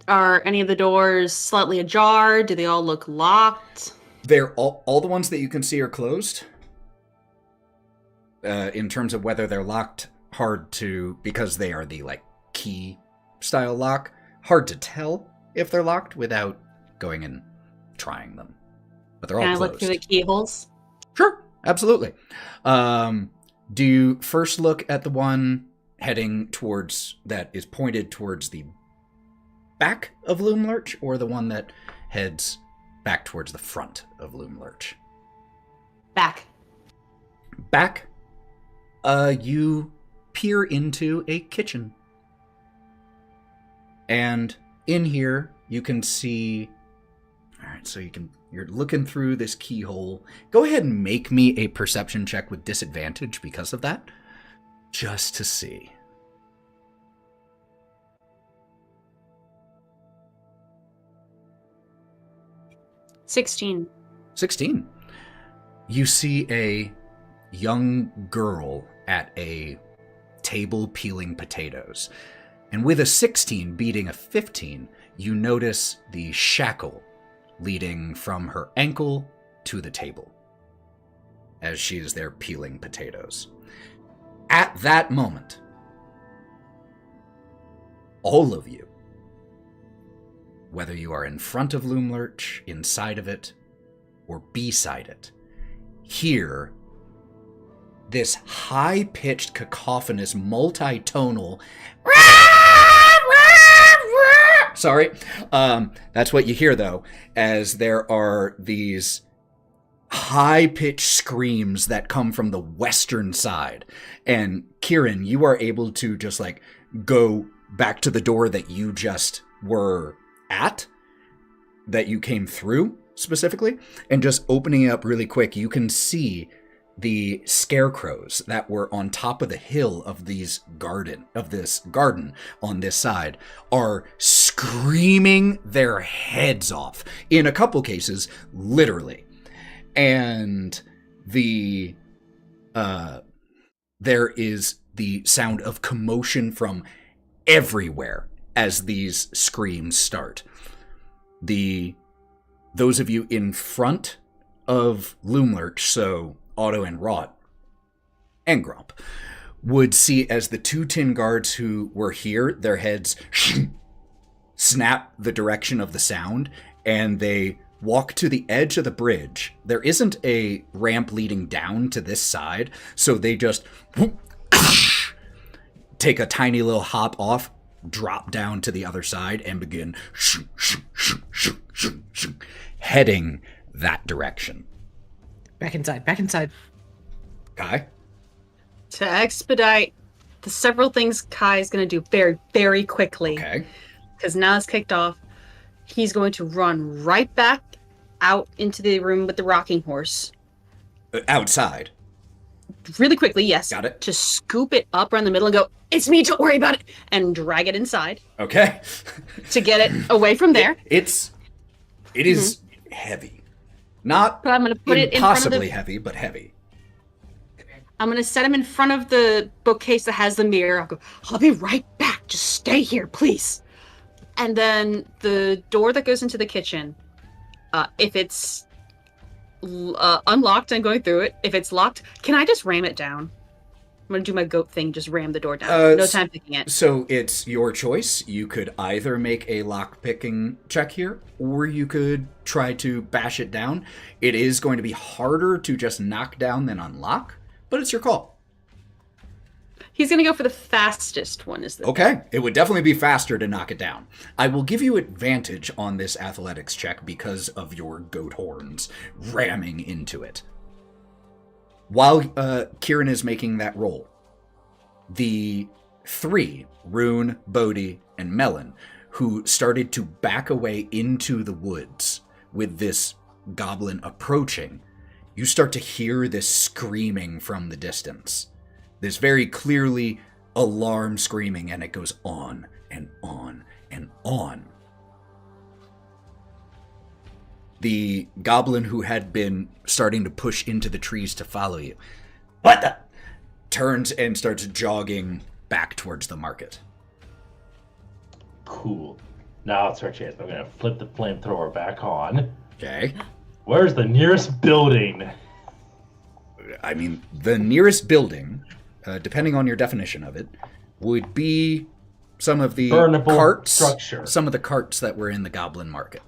Speaker 6: Are any of the doors slightly ajar? Do they all look locked?
Speaker 1: They're all the ones that you can see are closed. In terms of whether they're locked, hard to, because they are the key style lock, hard to tell if they're locked without going and trying them. But they're all closed.
Speaker 6: Can I look through the keyholes?
Speaker 1: Sure, absolutely. Do you first look at the one heading towards, that is pointed towards the back of Loomlurch, or the one that heads back towards the front of Loomlurch?
Speaker 6: Back.
Speaker 1: Back? You peer into a kitchen. And in here, you can see... Alright, so you're looking through this keyhole. Go ahead and make me a perception check with disadvantage because of that. Just to see.
Speaker 6: $16.
Speaker 1: 16. You see a young girl at a table peeling potatoes. And with a 16 beating a 15, you notice the shackle leading from her ankle to the table as she is there peeling potatoes. At that moment, all of you, whether you are in front of Loom Lurch, inside of it, or beside it, hear this high-pitched, cacophonous, multi-tonal sorry, that's what you hear, though, as there are these high-pitched screams that come from the western side. And Kieren, you are able to just, like, go back to the door that you just were at, that you came through, specifically, and just opening it up really quick, you can see the scarecrows that were on top of the hill of this garden on this side are screaming their heads off, in a couple cases literally. And there is the sound of commotion from everywhere as these screams start. Those of you in front of Loom Lurch, so Otto and Wraught and Gromp, would see as the 2 tin guards who were here, their heads snap the direction of the sound, and they walk to the edge of the bridge. There isn't a ramp leading down to this side, so they just take a tiny little hop off, drop down to the other side, and begin heading that direction.
Speaker 2: Back inside.
Speaker 1: Kai?
Speaker 6: To expedite the several things Kai is going to do very, very quickly.
Speaker 1: Okay.
Speaker 6: Because now it's kicked off. He's going to run right back out into the room with the rocking horse.
Speaker 1: Outside.
Speaker 6: Really quickly, yes.
Speaker 1: Got it.
Speaker 6: To scoop it up around the middle and go, "It's me, don't worry about it," and drag it inside.
Speaker 1: Okay.
Speaker 6: To get it away from there.
Speaker 1: It is heavy. Not
Speaker 6: But I'm going to put it in front of
Speaker 1: impossibly
Speaker 6: the...
Speaker 1: heavy, but heavy.
Speaker 6: I'm going to set him in front of the bookcase that has the mirror. I'll go, "I'll be right back. Just stay here, please." And then the door that goes into the kitchen, if it's unlocked, I'm going through it. If it's locked, can I just ram it down? I'm going to do my goat thing, just ram the door down. No time picking it.
Speaker 1: So it's your choice. You could either make a lock-picking check here, or you could try to bash it down. It is going to be harder to just knock down than unlock, but it's your call.
Speaker 6: He's going to go for the fastest one.
Speaker 1: Okay, it would definitely be faster to knock it down. I will give you advantage on this athletics check because of your goat horns ramming into it. While Kieren is making that roll, the 3, Rune, Bodie, and Melon, who started to back away into the woods with this goblin approaching, you start to hear this screaming from the distance. This very clearly alarm screaming, and it goes on and on and on. The goblin who had been starting to push into the trees to follow you, what the? Turns and starts jogging back towards the market.
Speaker 4: Cool. Now it's our chance. I'm gonna flip the flamethrower back on.
Speaker 1: Okay.
Speaker 4: Where's the nearest building?
Speaker 1: I mean, the nearest building, depending on your definition of it, would be some of the
Speaker 4: Burnable
Speaker 1: carts,
Speaker 4: structure.
Speaker 1: some of the carts that were in the goblin market.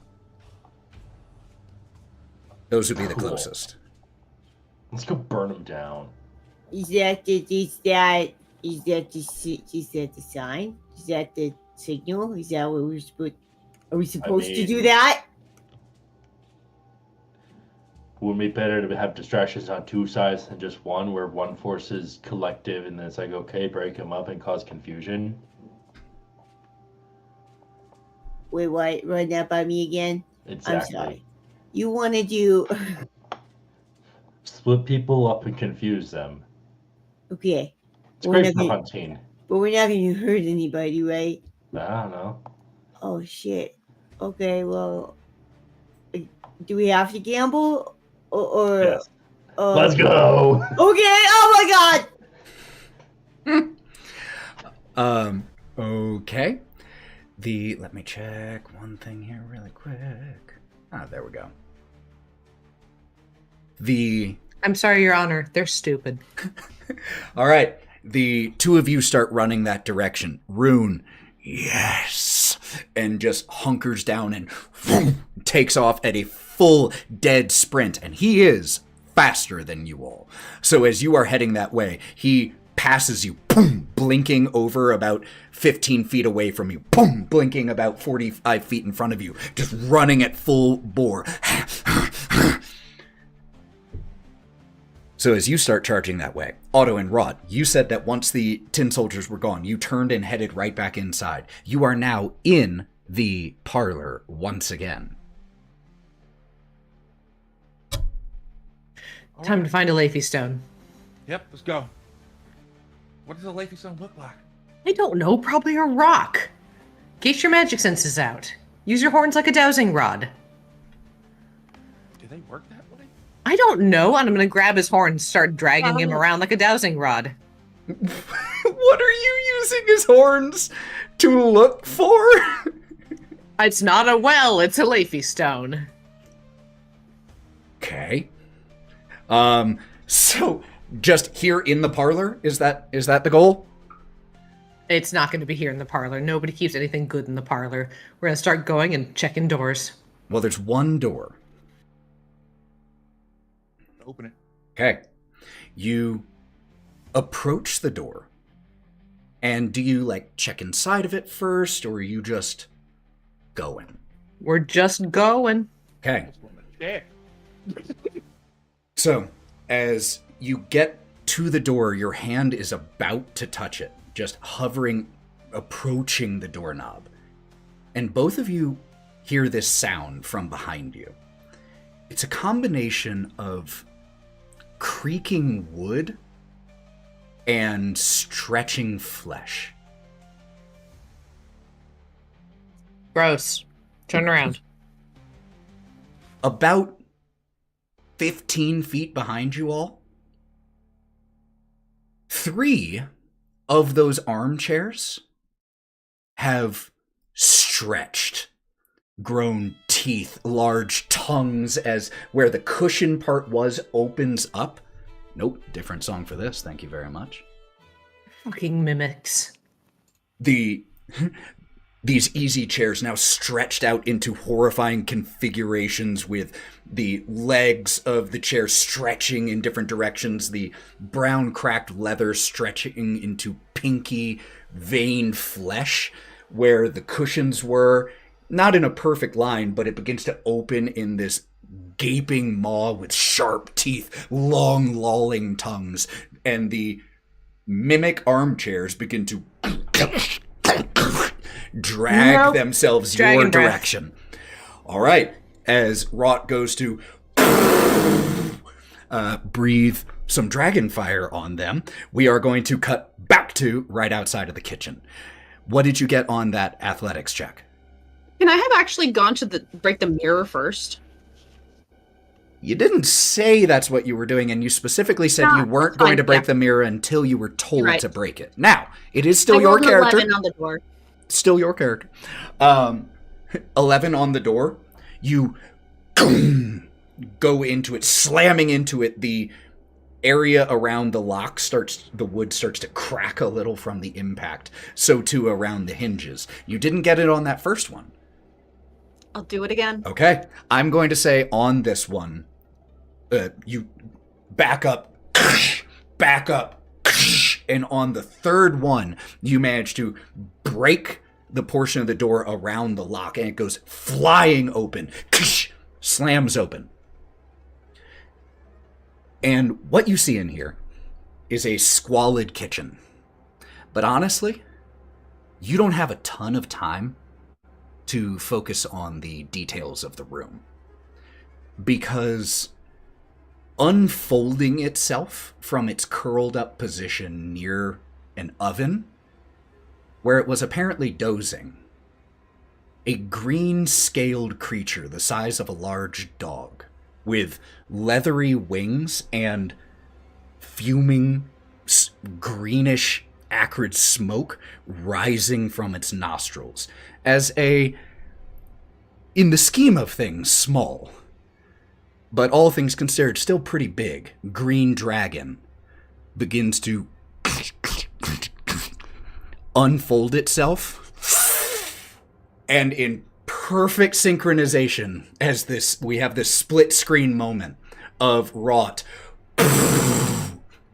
Speaker 1: Those would be the
Speaker 4: Cool.
Speaker 1: closest.
Speaker 4: Let's go burn them down.
Speaker 5: Is that the sign? Is that the signal? Is that what we're supposed? Are we supposed to do that?
Speaker 4: Wouldn't it be better to have distractions on 2 sides than just one, where one force is collective and then it's like, okay, break them up and cause confusion?
Speaker 5: Wait, what? Run that by me again?
Speaker 4: Exactly.
Speaker 5: I'm sorry. You want to do...
Speaker 4: Split people up and confuse them.
Speaker 5: Okay.
Speaker 4: It's
Speaker 5: We're
Speaker 4: great
Speaker 5: not
Speaker 4: for
Speaker 5: gonna-
Speaker 4: hunting.
Speaker 5: But we're not going to hurt anybody, right?
Speaker 4: I don't know.
Speaker 5: Oh, shit. Okay, well... Do we have to gamble? Or
Speaker 4: Yes. Let's go!
Speaker 5: Okay, oh my god!
Speaker 1: Okay. Let me check one thing here really quick. There we go.
Speaker 2: I'm sorry, Your Honor. They're stupid.
Speaker 1: All right. The two of you start running that direction. Rune, yes, and just hunkers down and takes off at a full dead sprint. And he is faster than you all. So as you are heading that way, he passes you, boom, blinking over about 15 feet away from you, boom, blinking about 45 feet in front of you, just running at full bore. So as you start charging that way, Otto and Wraught, you said that once the tin soldiers were gone, you turned and headed right back inside. You are now in the parlor once again.
Speaker 2: Time to find a Leafy Stone.
Speaker 3: Yep, let's go. What does a Leafy Stone look like?
Speaker 2: I don't know, probably a rock. Get your magic senses out. Use your horns like a dowsing rod.
Speaker 3: Do they work that way?
Speaker 2: I don't know, and I'm gonna grab his horn and start dragging him around like a dowsing rod.
Speaker 1: What are you using his horns to look for?
Speaker 2: It's not a well, it's a Leafy Stone.
Speaker 1: Okay. So just here in the parlor, is that the goal?
Speaker 2: It's not going to be here in the parlor. Nobody keeps anything good in the parlor. We're going to start going and checking doors.
Speaker 1: Well, there's one door.
Speaker 3: Open it.
Speaker 1: Okay. You approach the door. And do you, check inside of it first, or are you just going?
Speaker 2: We're just going.
Speaker 1: Okay.
Speaker 3: Yeah.
Speaker 1: So, as you get to the door, your hand is about to touch it, just hovering, approaching the doorknob. And both of you hear this sound from behind you. It's a combination of creaking wood and stretching flesh.
Speaker 2: Gross. Turn around.
Speaker 1: About 15 feet behind you all, 3 of those armchairs have stretched, grown teeth, large tongues, as where the cushion part was opens up. Nope, different song for this, thank you very much.
Speaker 2: Fucking mimics.
Speaker 1: These easy chairs now stretched out into horrifying configurations with the legs of the chair stretching in different directions, the brown cracked leather stretching into pinky veined flesh where the cushions were, not in a perfect line, but it begins to open in this gaping maw with sharp teeth, long lolling tongues, and the mimic armchairs begin to drag themselves
Speaker 2: Dragon
Speaker 1: your
Speaker 2: breath.
Speaker 1: direction. All right, as Wraught goes to breathe some dragon fire on them, we are going to cut back to right outside of the kitchen. What did you get on that athletics check?
Speaker 6: Can I have actually gone to break the mirror first?
Speaker 1: You didn't say that's what you were doing, and you specifically said
Speaker 6: No,
Speaker 1: you weren't
Speaker 6: it's
Speaker 1: going
Speaker 6: fine,
Speaker 1: to break
Speaker 6: yeah.
Speaker 1: the mirror until you were told
Speaker 6: Right.
Speaker 1: to break it. Now, it is still
Speaker 6: I
Speaker 1: your
Speaker 6: rolled an
Speaker 1: character.
Speaker 6: 11 on the door.
Speaker 1: Still your character. 11 on the door. You go into it, slamming into it. The area around the lock the wood starts to crack a little from the impact. So too around the hinges. You didn't get it on that first one.
Speaker 6: I'll do it again.
Speaker 1: Okay. I'm going to say on this one, you back up, and on the third one, you manage to break the portion of the door around the lock, and it goes flying open, slams open. And what you see in here is a squalid kitchen. But honestly, you don't have a ton of time to focus on the details of the room, because unfolding itself from its curled up position near an oven, where it was apparently dozing, a green scaled creature the size of a large dog, with leathery wings and fuming greenish acrid smoke rising from its nostrils as a, in the scheme of things, small, but all things considered still pretty big, green dragon begins to unfold itself, and in perfect synchronization, as we have this split screen moment of Wraught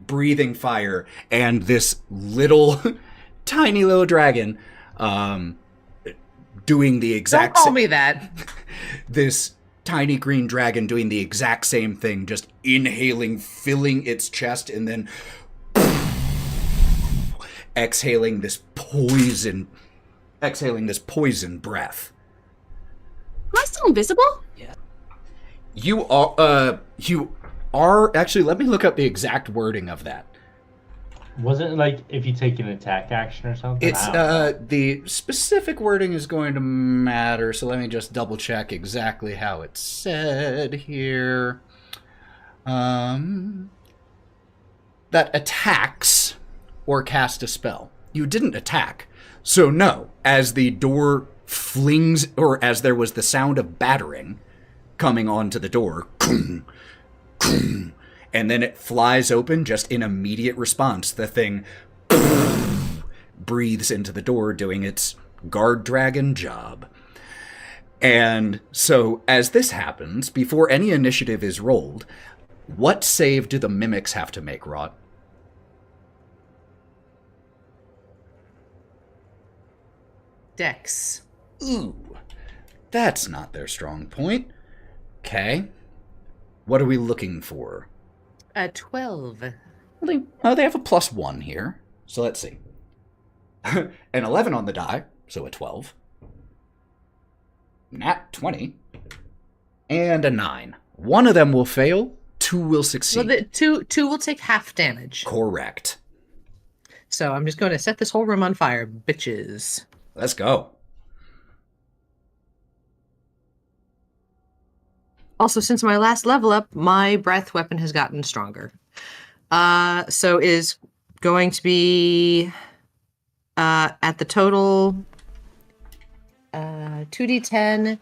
Speaker 1: breathing fire and this little tiny little dragon doing the exact
Speaker 2: Don't call me that.
Speaker 1: this tiny green dragon doing the exact same thing, just inhaling, filling its chest, and then exhaling this poison breath.
Speaker 6: Am I still invisible?
Speaker 1: You are actually, let me look up the exact wording of that.
Speaker 4: Wasn't it like if you take an attack action or something?
Speaker 1: It's the specific wording is going to matter, so let me just double check exactly how it's said here. That attacks or cast a spell. You didn't attack. So no, as the door flings, or as there was the sound of battering coming onto the door, and then it flies open just in immediate response. The thing breathes into the door, doing its guard dragon job. And so, as this happens, before any initiative is rolled, what save do the mimics have to make, Wraught?
Speaker 2: Dex.
Speaker 1: Ooh, that's not their strong point. Okay. What are we looking for?
Speaker 2: A 12.
Speaker 1: They have a +1 here. So let's see. An 11 on the die, so a 12. Nat 20. And a 9. One of them will fail, 2 will succeed.
Speaker 2: Well, two will take half damage.
Speaker 1: Correct.
Speaker 2: So I'm just going to set this whole room on fire, bitches.
Speaker 1: Let's go.
Speaker 2: Also, since my last level up, my breath weapon has gotten stronger. So is going to be at the total 2d10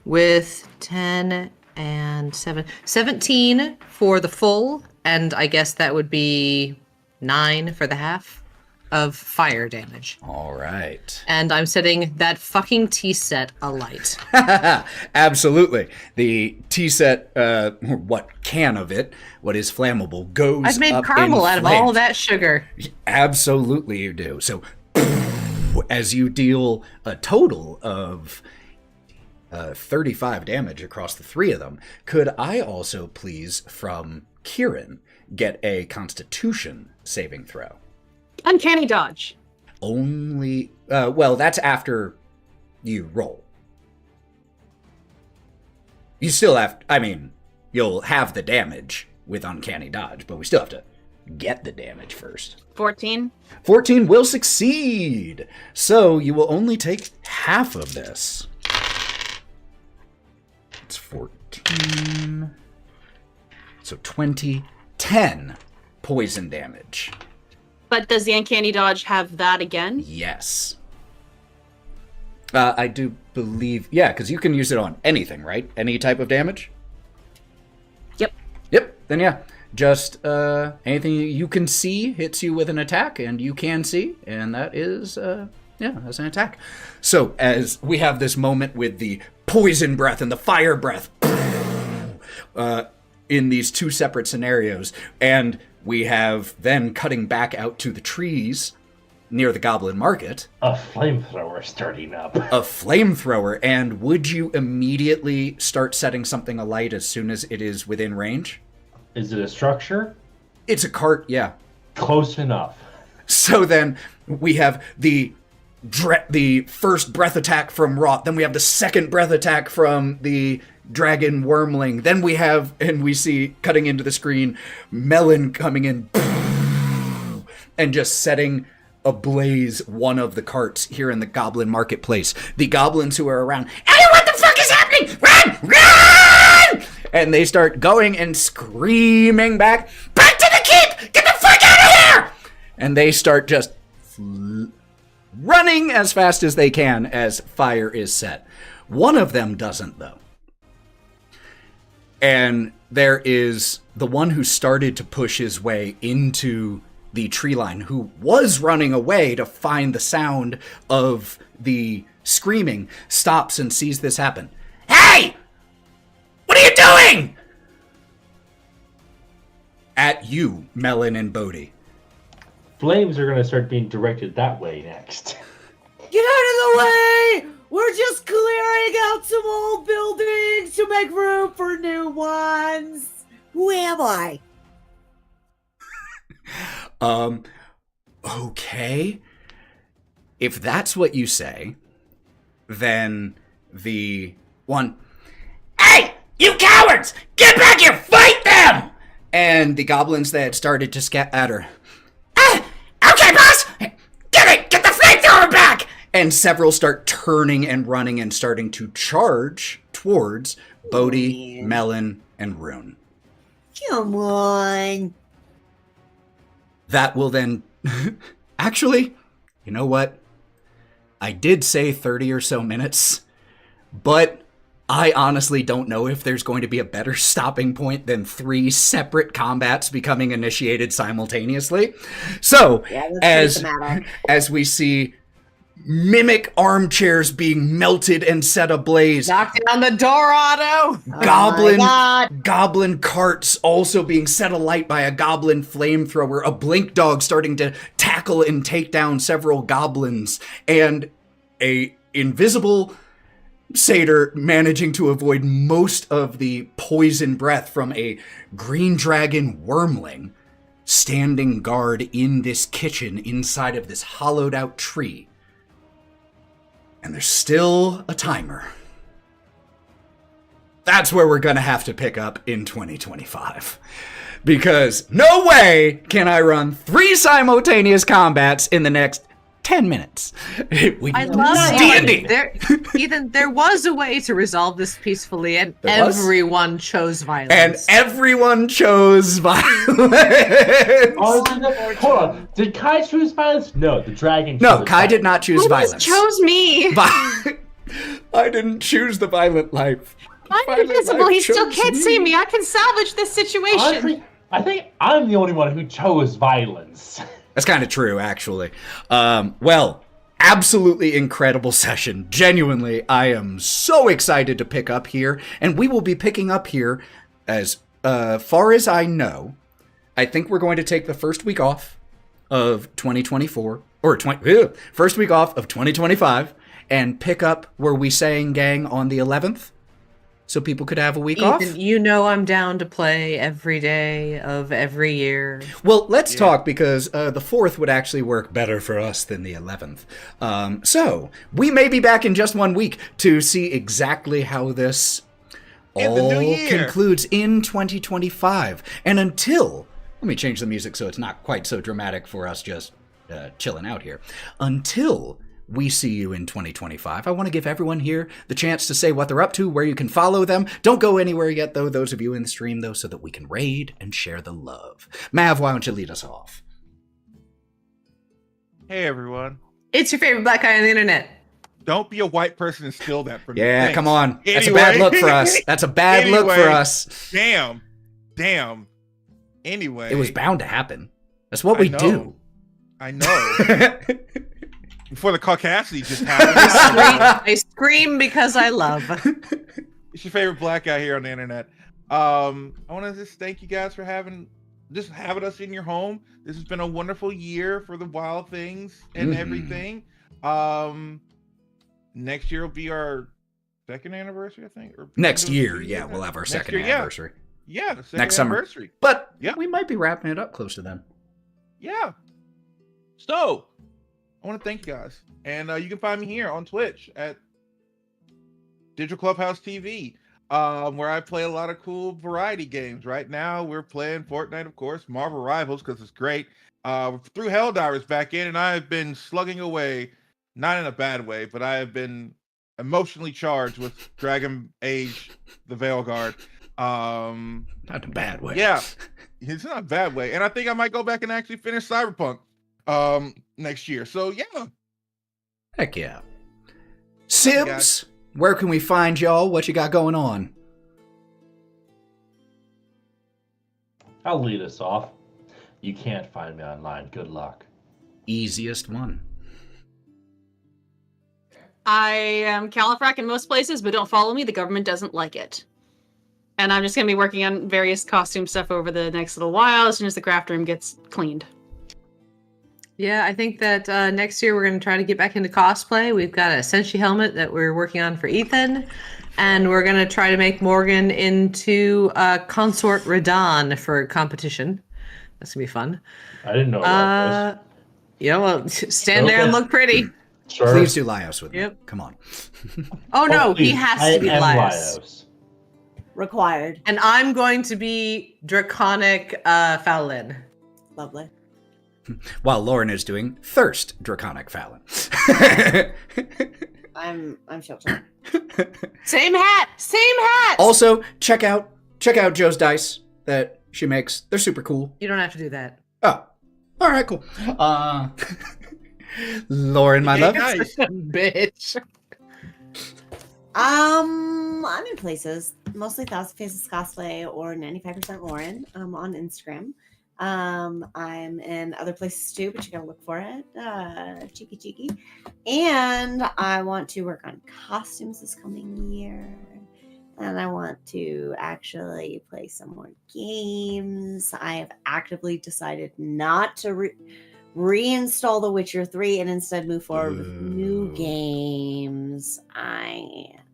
Speaker 2: with 10 and 7. 17 for the full, and I guess that would be 9 for the half of fire damage.
Speaker 1: All right.
Speaker 2: And I'm setting that fucking tea set alight.
Speaker 1: Absolutely. The tea set, what can of it, what is flammable, goes
Speaker 2: I've made
Speaker 1: up
Speaker 2: caramel
Speaker 1: in
Speaker 2: out of
Speaker 1: flames.
Speaker 2: all that sugar.
Speaker 1: Absolutely you do. So as you deal a total of 35 damage across the 3 of them, could I also please, from Kieren, get a Constitution saving throw?
Speaker 6: Uncanny dodge.
Speaker 1: Only, well, that's after you roll. You still have, you'll have the damage with Uncanny Dodge, but we still have to get the damage first.
Speaker 6: 14.
Speaker 1: 14 will succeed! So you will only take half of this. It's 14. So 20, 10 poison damage.
Speaker 6: But does the uncanny dodge have that again?
Speaker 1: Yes. I do believe, yeah, because you can use it on anything, right? Any type of damage?
Speaker 6: Yep.
Speaker 1: Yep, then yeah. Just anything you can see hits you with an attack, and you can see, and that is, that's an attack. So, as we have this moment with the poison breath and the fire breath in these 2 separate scenarios, and we have then cutting back out to the trees near the Goblin Market.
Speaker 4: A flamethrower starting up.
Speaker 1: A flamethrower, and would you immediately start setting something alight as soon as it is within range?
Speaker 4: Is it a structure?
Speaker 1: It's a cart, yeah.
Speaker 4: Close enough.
Speaker 1: So then we have the first breath attack from Wraught, then we have the second breath attack from the dragon wormling, then we have, and we see, cutting into the screen, Melon coming in and just setting ablaze one of the carts here in the Goblin Marketplace. The goblins who are around, "Hey, what the fuck is happening? Run! Run!" And they start going and screaming back to the keep! Get the fuck out of here! And they start just running as fast as they can as fire is set. One of them doesn't, though. And there is the one who started to push his way into the tree line, who was running away to find the sound of the screaming, stops and sees this happen. Hey! What are you doing? At you, Melon and Bodie.
Speaker 4: Flames are going to start being directed that way next.
Speaker 5: Get out of the way! We're just clearing out some old buildings to make room for new ones. Who am I?
Speaker 1: Okay. If that's what you say, then the one, hey, you cowards! Get back here! Fight them! And the goblins that had started to scatter. Okay, boss! Get it! Get the flamethrower back! And several start turning and running and starting to charge towards Bodie, Melon, and Rune.
Speaker 5: Come on.
Speaker 1: That will then... Actually, you know what? I did say 30 or so minutes, but I honestly don't know if there's going to be a better stopping point than 3 separate combats becoming initiated simultaneously. So, as we see mimic armchairs being melted and set ablaze.
Speaker 2: Knock down the door, Otto!
Speaker 1: Goblin carts also being set alight by a goblin flamethrower, a blink dog starting to tackle and take down several goblins, and a invisible satyr managing to avoid most of the poison breath from a green dragon wormling standing guard in this kitchen inside of this hollowed out tree. And there's still a timer. That's where we're going to have to pick up in 2025. Because no way can I run 3 simultaneous combats in the next 10 minutes.
Speaker 2: I love D&D. Ethan, there was a way to resolve this peacefully, and everyone chose violence.
Speaker 1: And everyone chose violence.
Speaker 4: Hold on. Did Kai choose violence? No, the dragon chose
Speaker 1: No, Kai
Speaker 4: violence.
Speaker 1: did not choose violence.
Speaker 8: chose me.
Speaker 1: I didn't choose the violent life.
Speaker 8: I'm invisible. He still can't see me. I can salvage this situation.
Speaker 4: Honestly, I think I'm the only one who chose violence.
Speaker 1: That's kind of true, actually. Well, absolutely incredible session. Genuinely, I am so excited to pick up here. And we will be picking up here, as far as I know, I think we're going to take the first week off of 2024, or first week off of 2025, and pick up Were We Saying Gang on the 11th. So people could have a week off.
Speaker 2: You know I'm down to play every day of every year.
Speaker 1: Well, let's talk, because the 4th would actually work better for us than the 11th. So we may be back in just 1 week to see exactly how this all concludes in 2025. And until, let me change the music so it's not quite so dramatic for us just chilling out here. Until we see you in 2025. I want to give everyone here the chance to say what they're up to, where you can follow them. Don't go anywhere yet, though, those of you in the stream, though, so that we can raid and share the love. Mav, why don't you lead us off?
Speaker 3: Hey, everyone.
Speaker 2: It's your favorite black guy on the internet.
Speaker 3: Don't be a white person and steal that from me.
Speaker 1: Yeah,
Speaker 3: Thanks.
Speaker 1: come on. That's a
Speaker 3: Anyway.
Speaker 1: bad look for us. That's a bad look for us.
Speaker 3: Damn. Anyway.
Speaker 1: It was bound to happen. That's what we do.
Speaker 3: I know. Before the caucasity just happened.
Speaker 2: I scream because I love.
Speaker 3: It's your favorite black guy here on the internet. I want to just thank you guys for having us in your home. This has been a wonderful year for the wild things and everything. Next year will be our 2nd anniversary, I think. Or
Speaker 1: Next year, yeah, we'll have our 2nd anniversary.
Speaker 3: Yeah, the 2nd
Speaker 1: next summer.
Speaker 3: anniversary.
Speaker 1: But we might be wrapping it up close to then.
Speaker 3: Yeah. So, I want to thank you guys. And you can find me here on Twitch at Digital Clubhouse TV, where I play a lot of cool variety games. Right now, we're playing Fortnite, of course, Marvel Rivals, because it's great. Threw Helldivers back in, and I have been slugging away, not in a bad way, but I have been emotionally charged with Dragon Age, the Veilguard.
Speaker 1: Not in a bad way.
Speaker 3: Yeah, it's not a bad way. And I think I might go back and actually finish Cyberpunk. next year. So yeah.
Speaker 1: Heck yeah.
Speaker 3: guys.
Speaker 1: Sibs, where can we find y'all? What you got going on?
Speaker 4: I'll lead us off. You can't find me online. Good luck.
Speaker 1: Easiest one.
Speaker 6: I am Califrac in most places, but don't follow me. The government doesn't like it. And I'm just going to be working on various costume stuff over the next little while as soon as the craft room gets cleaned.
Speaker 2: Yeah, I think that next year we're going to try to get back into cosplay. We've got a Senshi helmet that we're working on for Ethan. And we're going to try to make Morgan into Consort Radon for competition. That's going to be fun.
Speaker 4: I didn't know about this.
Speaker 2: Yeah, well, stand there and look pretty.
Speaker 4: Sure.
Speaker 1: Please do Laios with me.
Speaker 2: Yep.
Speaker 1: Come on.
Speaker 2: Oh, no, he
Speaker 4: please.
Speaker 2: has to be
Speaker 4: I am
Speaker 2: Laios.
Speaker 4: Laios.
Speaker 5: Required.
Speaker 2: And I'm going to be Draconic Fallon.
Speaker 5: Lovely.
Speaker 1: While Lauren is doing Thirst Draconic Fallon.
Speaker 5: I'm sheltered.
Speaker 2: Same hat! Same hat!
Speaker 1: Also, check out Joe's dice that she makes. They're super cool.
Speaker 2: You don't have to do that.
Speaker 1: Oh. All right, cool. Lauren, my love.
Speaker 3: Guys,
Speaker 2: Bitch.
Speaker 5: I'm in places, mostly Thousand Faces Cosplay or 95% Lauren on Instagram. I'm in other places too, but you gotta look for it. Cheeky. And I want to work on costumes this coming year. And I want to actually play some more games. I have actively decided not to reinstall The Witcher 3 and instead move forward with new games.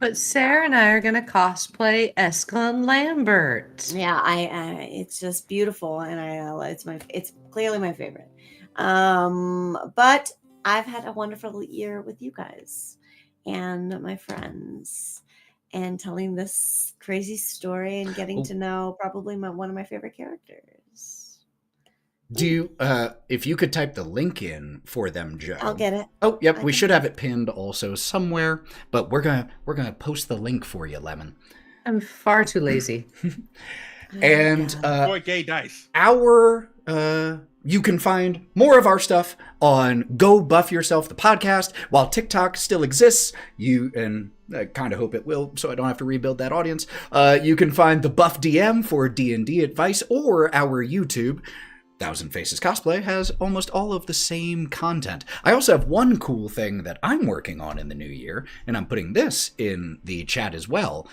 Speaker 2: But Sarah and I are gonna cosplay Escalon Lambert.
Speaker 5: Yeah, it's just beautiful, and it's clearly my favorite. But I've had a wonderful year with you guys and my friends, and telling this crazy story and getting to know probably one of my favorite characters.
Speaker 1: Do you, if you could type the link in for them, Joe.
Speaker 5: I'll get it.
Speaker 1: Oh, yep. We
Speaker 5: Okay.
Speaker 1: should have it pinned also somewhere, but we're gonna post the link for you, Lemon.
Speaker 2: I'm far too lazy.
Speaker 1: And
Speaker 3: boy, gay dice.
Speaker 1: you can find more of our stuff on Go Buff Yourself, the podcast. While TikTok still exists, and I kind of hope it will, so I don't have to rebuild that audience. You can find the Buff DM for D&D advice, or our YouTube. Thousand Faces Cosplay has almost all of the same content. I also have one cool thing that I'm working on in the new year, and I'm putting this in the chat as well.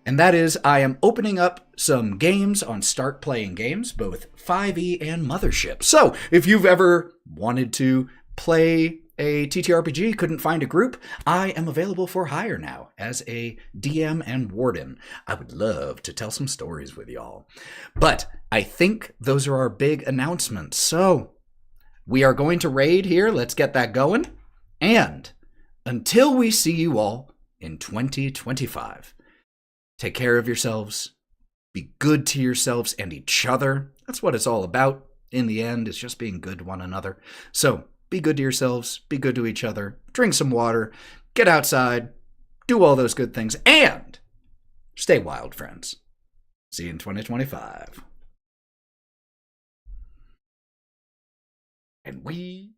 Speaker 1: And that is, I am opening up some games on Start Playing Games, both 5e and Mothership. So, if you've ever wanted to play a TTRPG, couldn't find a group, I am available for hire now as a DM and warden. I would love to tell some stories with y'all. But I think those are our big announcements. So, we are going to raid here. Let's get that going. And until we see you all in 2025, take care of yourselves. Be good to yourselves and each other. That's what it's all about. In the end, it's just being good to one another. So, be good to yourselves, be good to each other, drink some water, get outside, do all those good things, and stay wild, friends. See you in 2025. And we